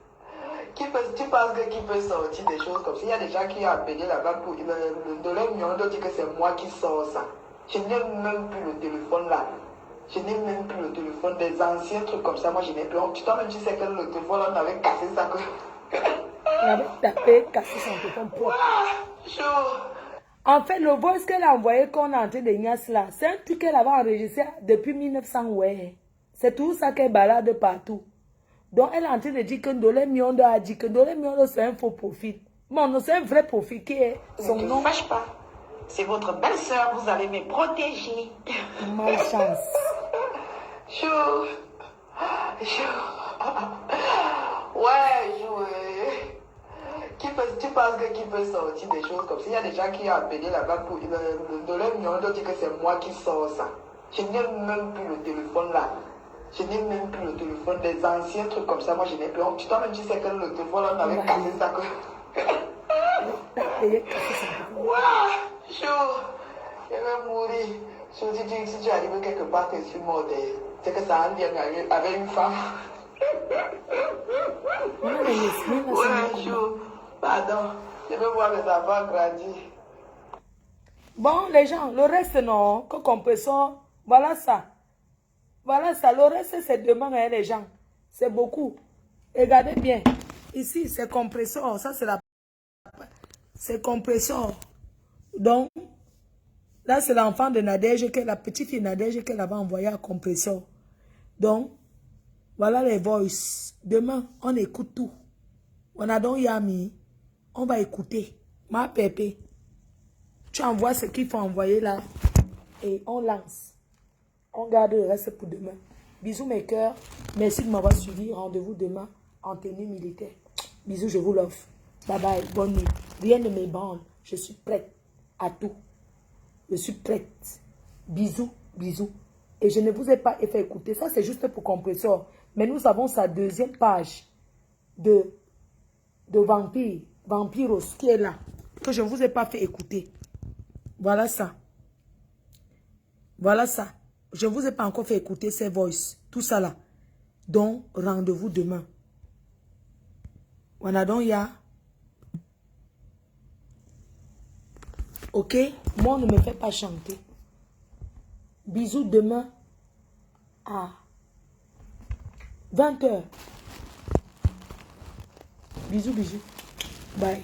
Tu penses que qui peut sortir des choses comme ça? Il y a des gens qui ont appelé là-bas pour de leur million, d'autres disent que c'est moi qui sors ça. Je n'ai même plus le téléphone là. Je n'ai même plus le téléphone des anciens trucs comme ça. Moi, je n'ai plus. Toi-même, tu sais que le téléphone, on avait cassé ça. On avait tapé, cassé son téléphone propre. En fait, le voice qu'elle a envoyé qu'on a en train de Ignace là, c'est un truc qu'elle avait enregistré depuis 1900, ouais. C'est tout ça qu'elle balade partout. Donc, elle est en train de dire que Ndolé Miondo a dit que Ndolé Miondo c'est un faux profil. Bon, c'est un vrai profil qui est son nom. Ne te fâche pas. C'est votre belle-sœur, vous allez me protéger. Malchance. Chou. Ouais, jouer. Tu penses que qui peut sortir des choses comme ça? Il y a des gens qui ont appelé là-bas pour de leur million, d'autres disent que c'est moi qui sors ça. Je n'ai même plus le téléphone là. Je n'ai même plus le téléphone des anciens trucs comme ça. Moi, je n'ai plus. Toi-même, tu sais que le téléphone, on avait cassé ça. Waouh, chaud. Je vais mourir. Si tu arrives quelque part, tu es mort. C'est que ça a un lien avec une femme. Ouais, chaud. Pardon. Je veux voir mes enfants grandir. Bon, les gens, le reste, non. Que compresseur, voilà ça. Voilà ça. Le reste, c'est demain, hein, les gens. C'est beaucoup. Regardez bien. Ici, c'est compresseur. Ça, c'est la... C'est compresseur. Donc, là, c'est l'enfant de Nadège, la petite fille Nadège qu'elle avait envoyé à compresseur. Donc, voilà les voices. Demain, on écoute tout. On a donc Yami. On va écouter. Ma pépé. Tu envoies ce qu'il faut envoyer là. Et on lance. On garde le reste pour demain. Bisous mes cœurs. Merci de m'avoir suivi. Rendez-vous demain en tenue militaire. Bisous, je vous l'offre. Bye bye. Bonne nuit. Rien ne m'ébranle. Je suis prête à tout. Je suis prête. Bisous, bisous. Et je ne vous ai pas fait écouter. Ça, c'est juste pour compresseur. Mais nous avons sa deuxième page de Vampire. Vampiros qui est là. Que je ne vous ai pas fait écouter. Voilà ça. Voilà ça. Je ne vous ai pas encore fait écouter ces voices. Tout ça là. Donc, rendez-vous demain. Voilà donc, il y a... Ok? Moi, ne me fais pas chanter. Bisous demain à 20 h. Bisous, bisous. Bye.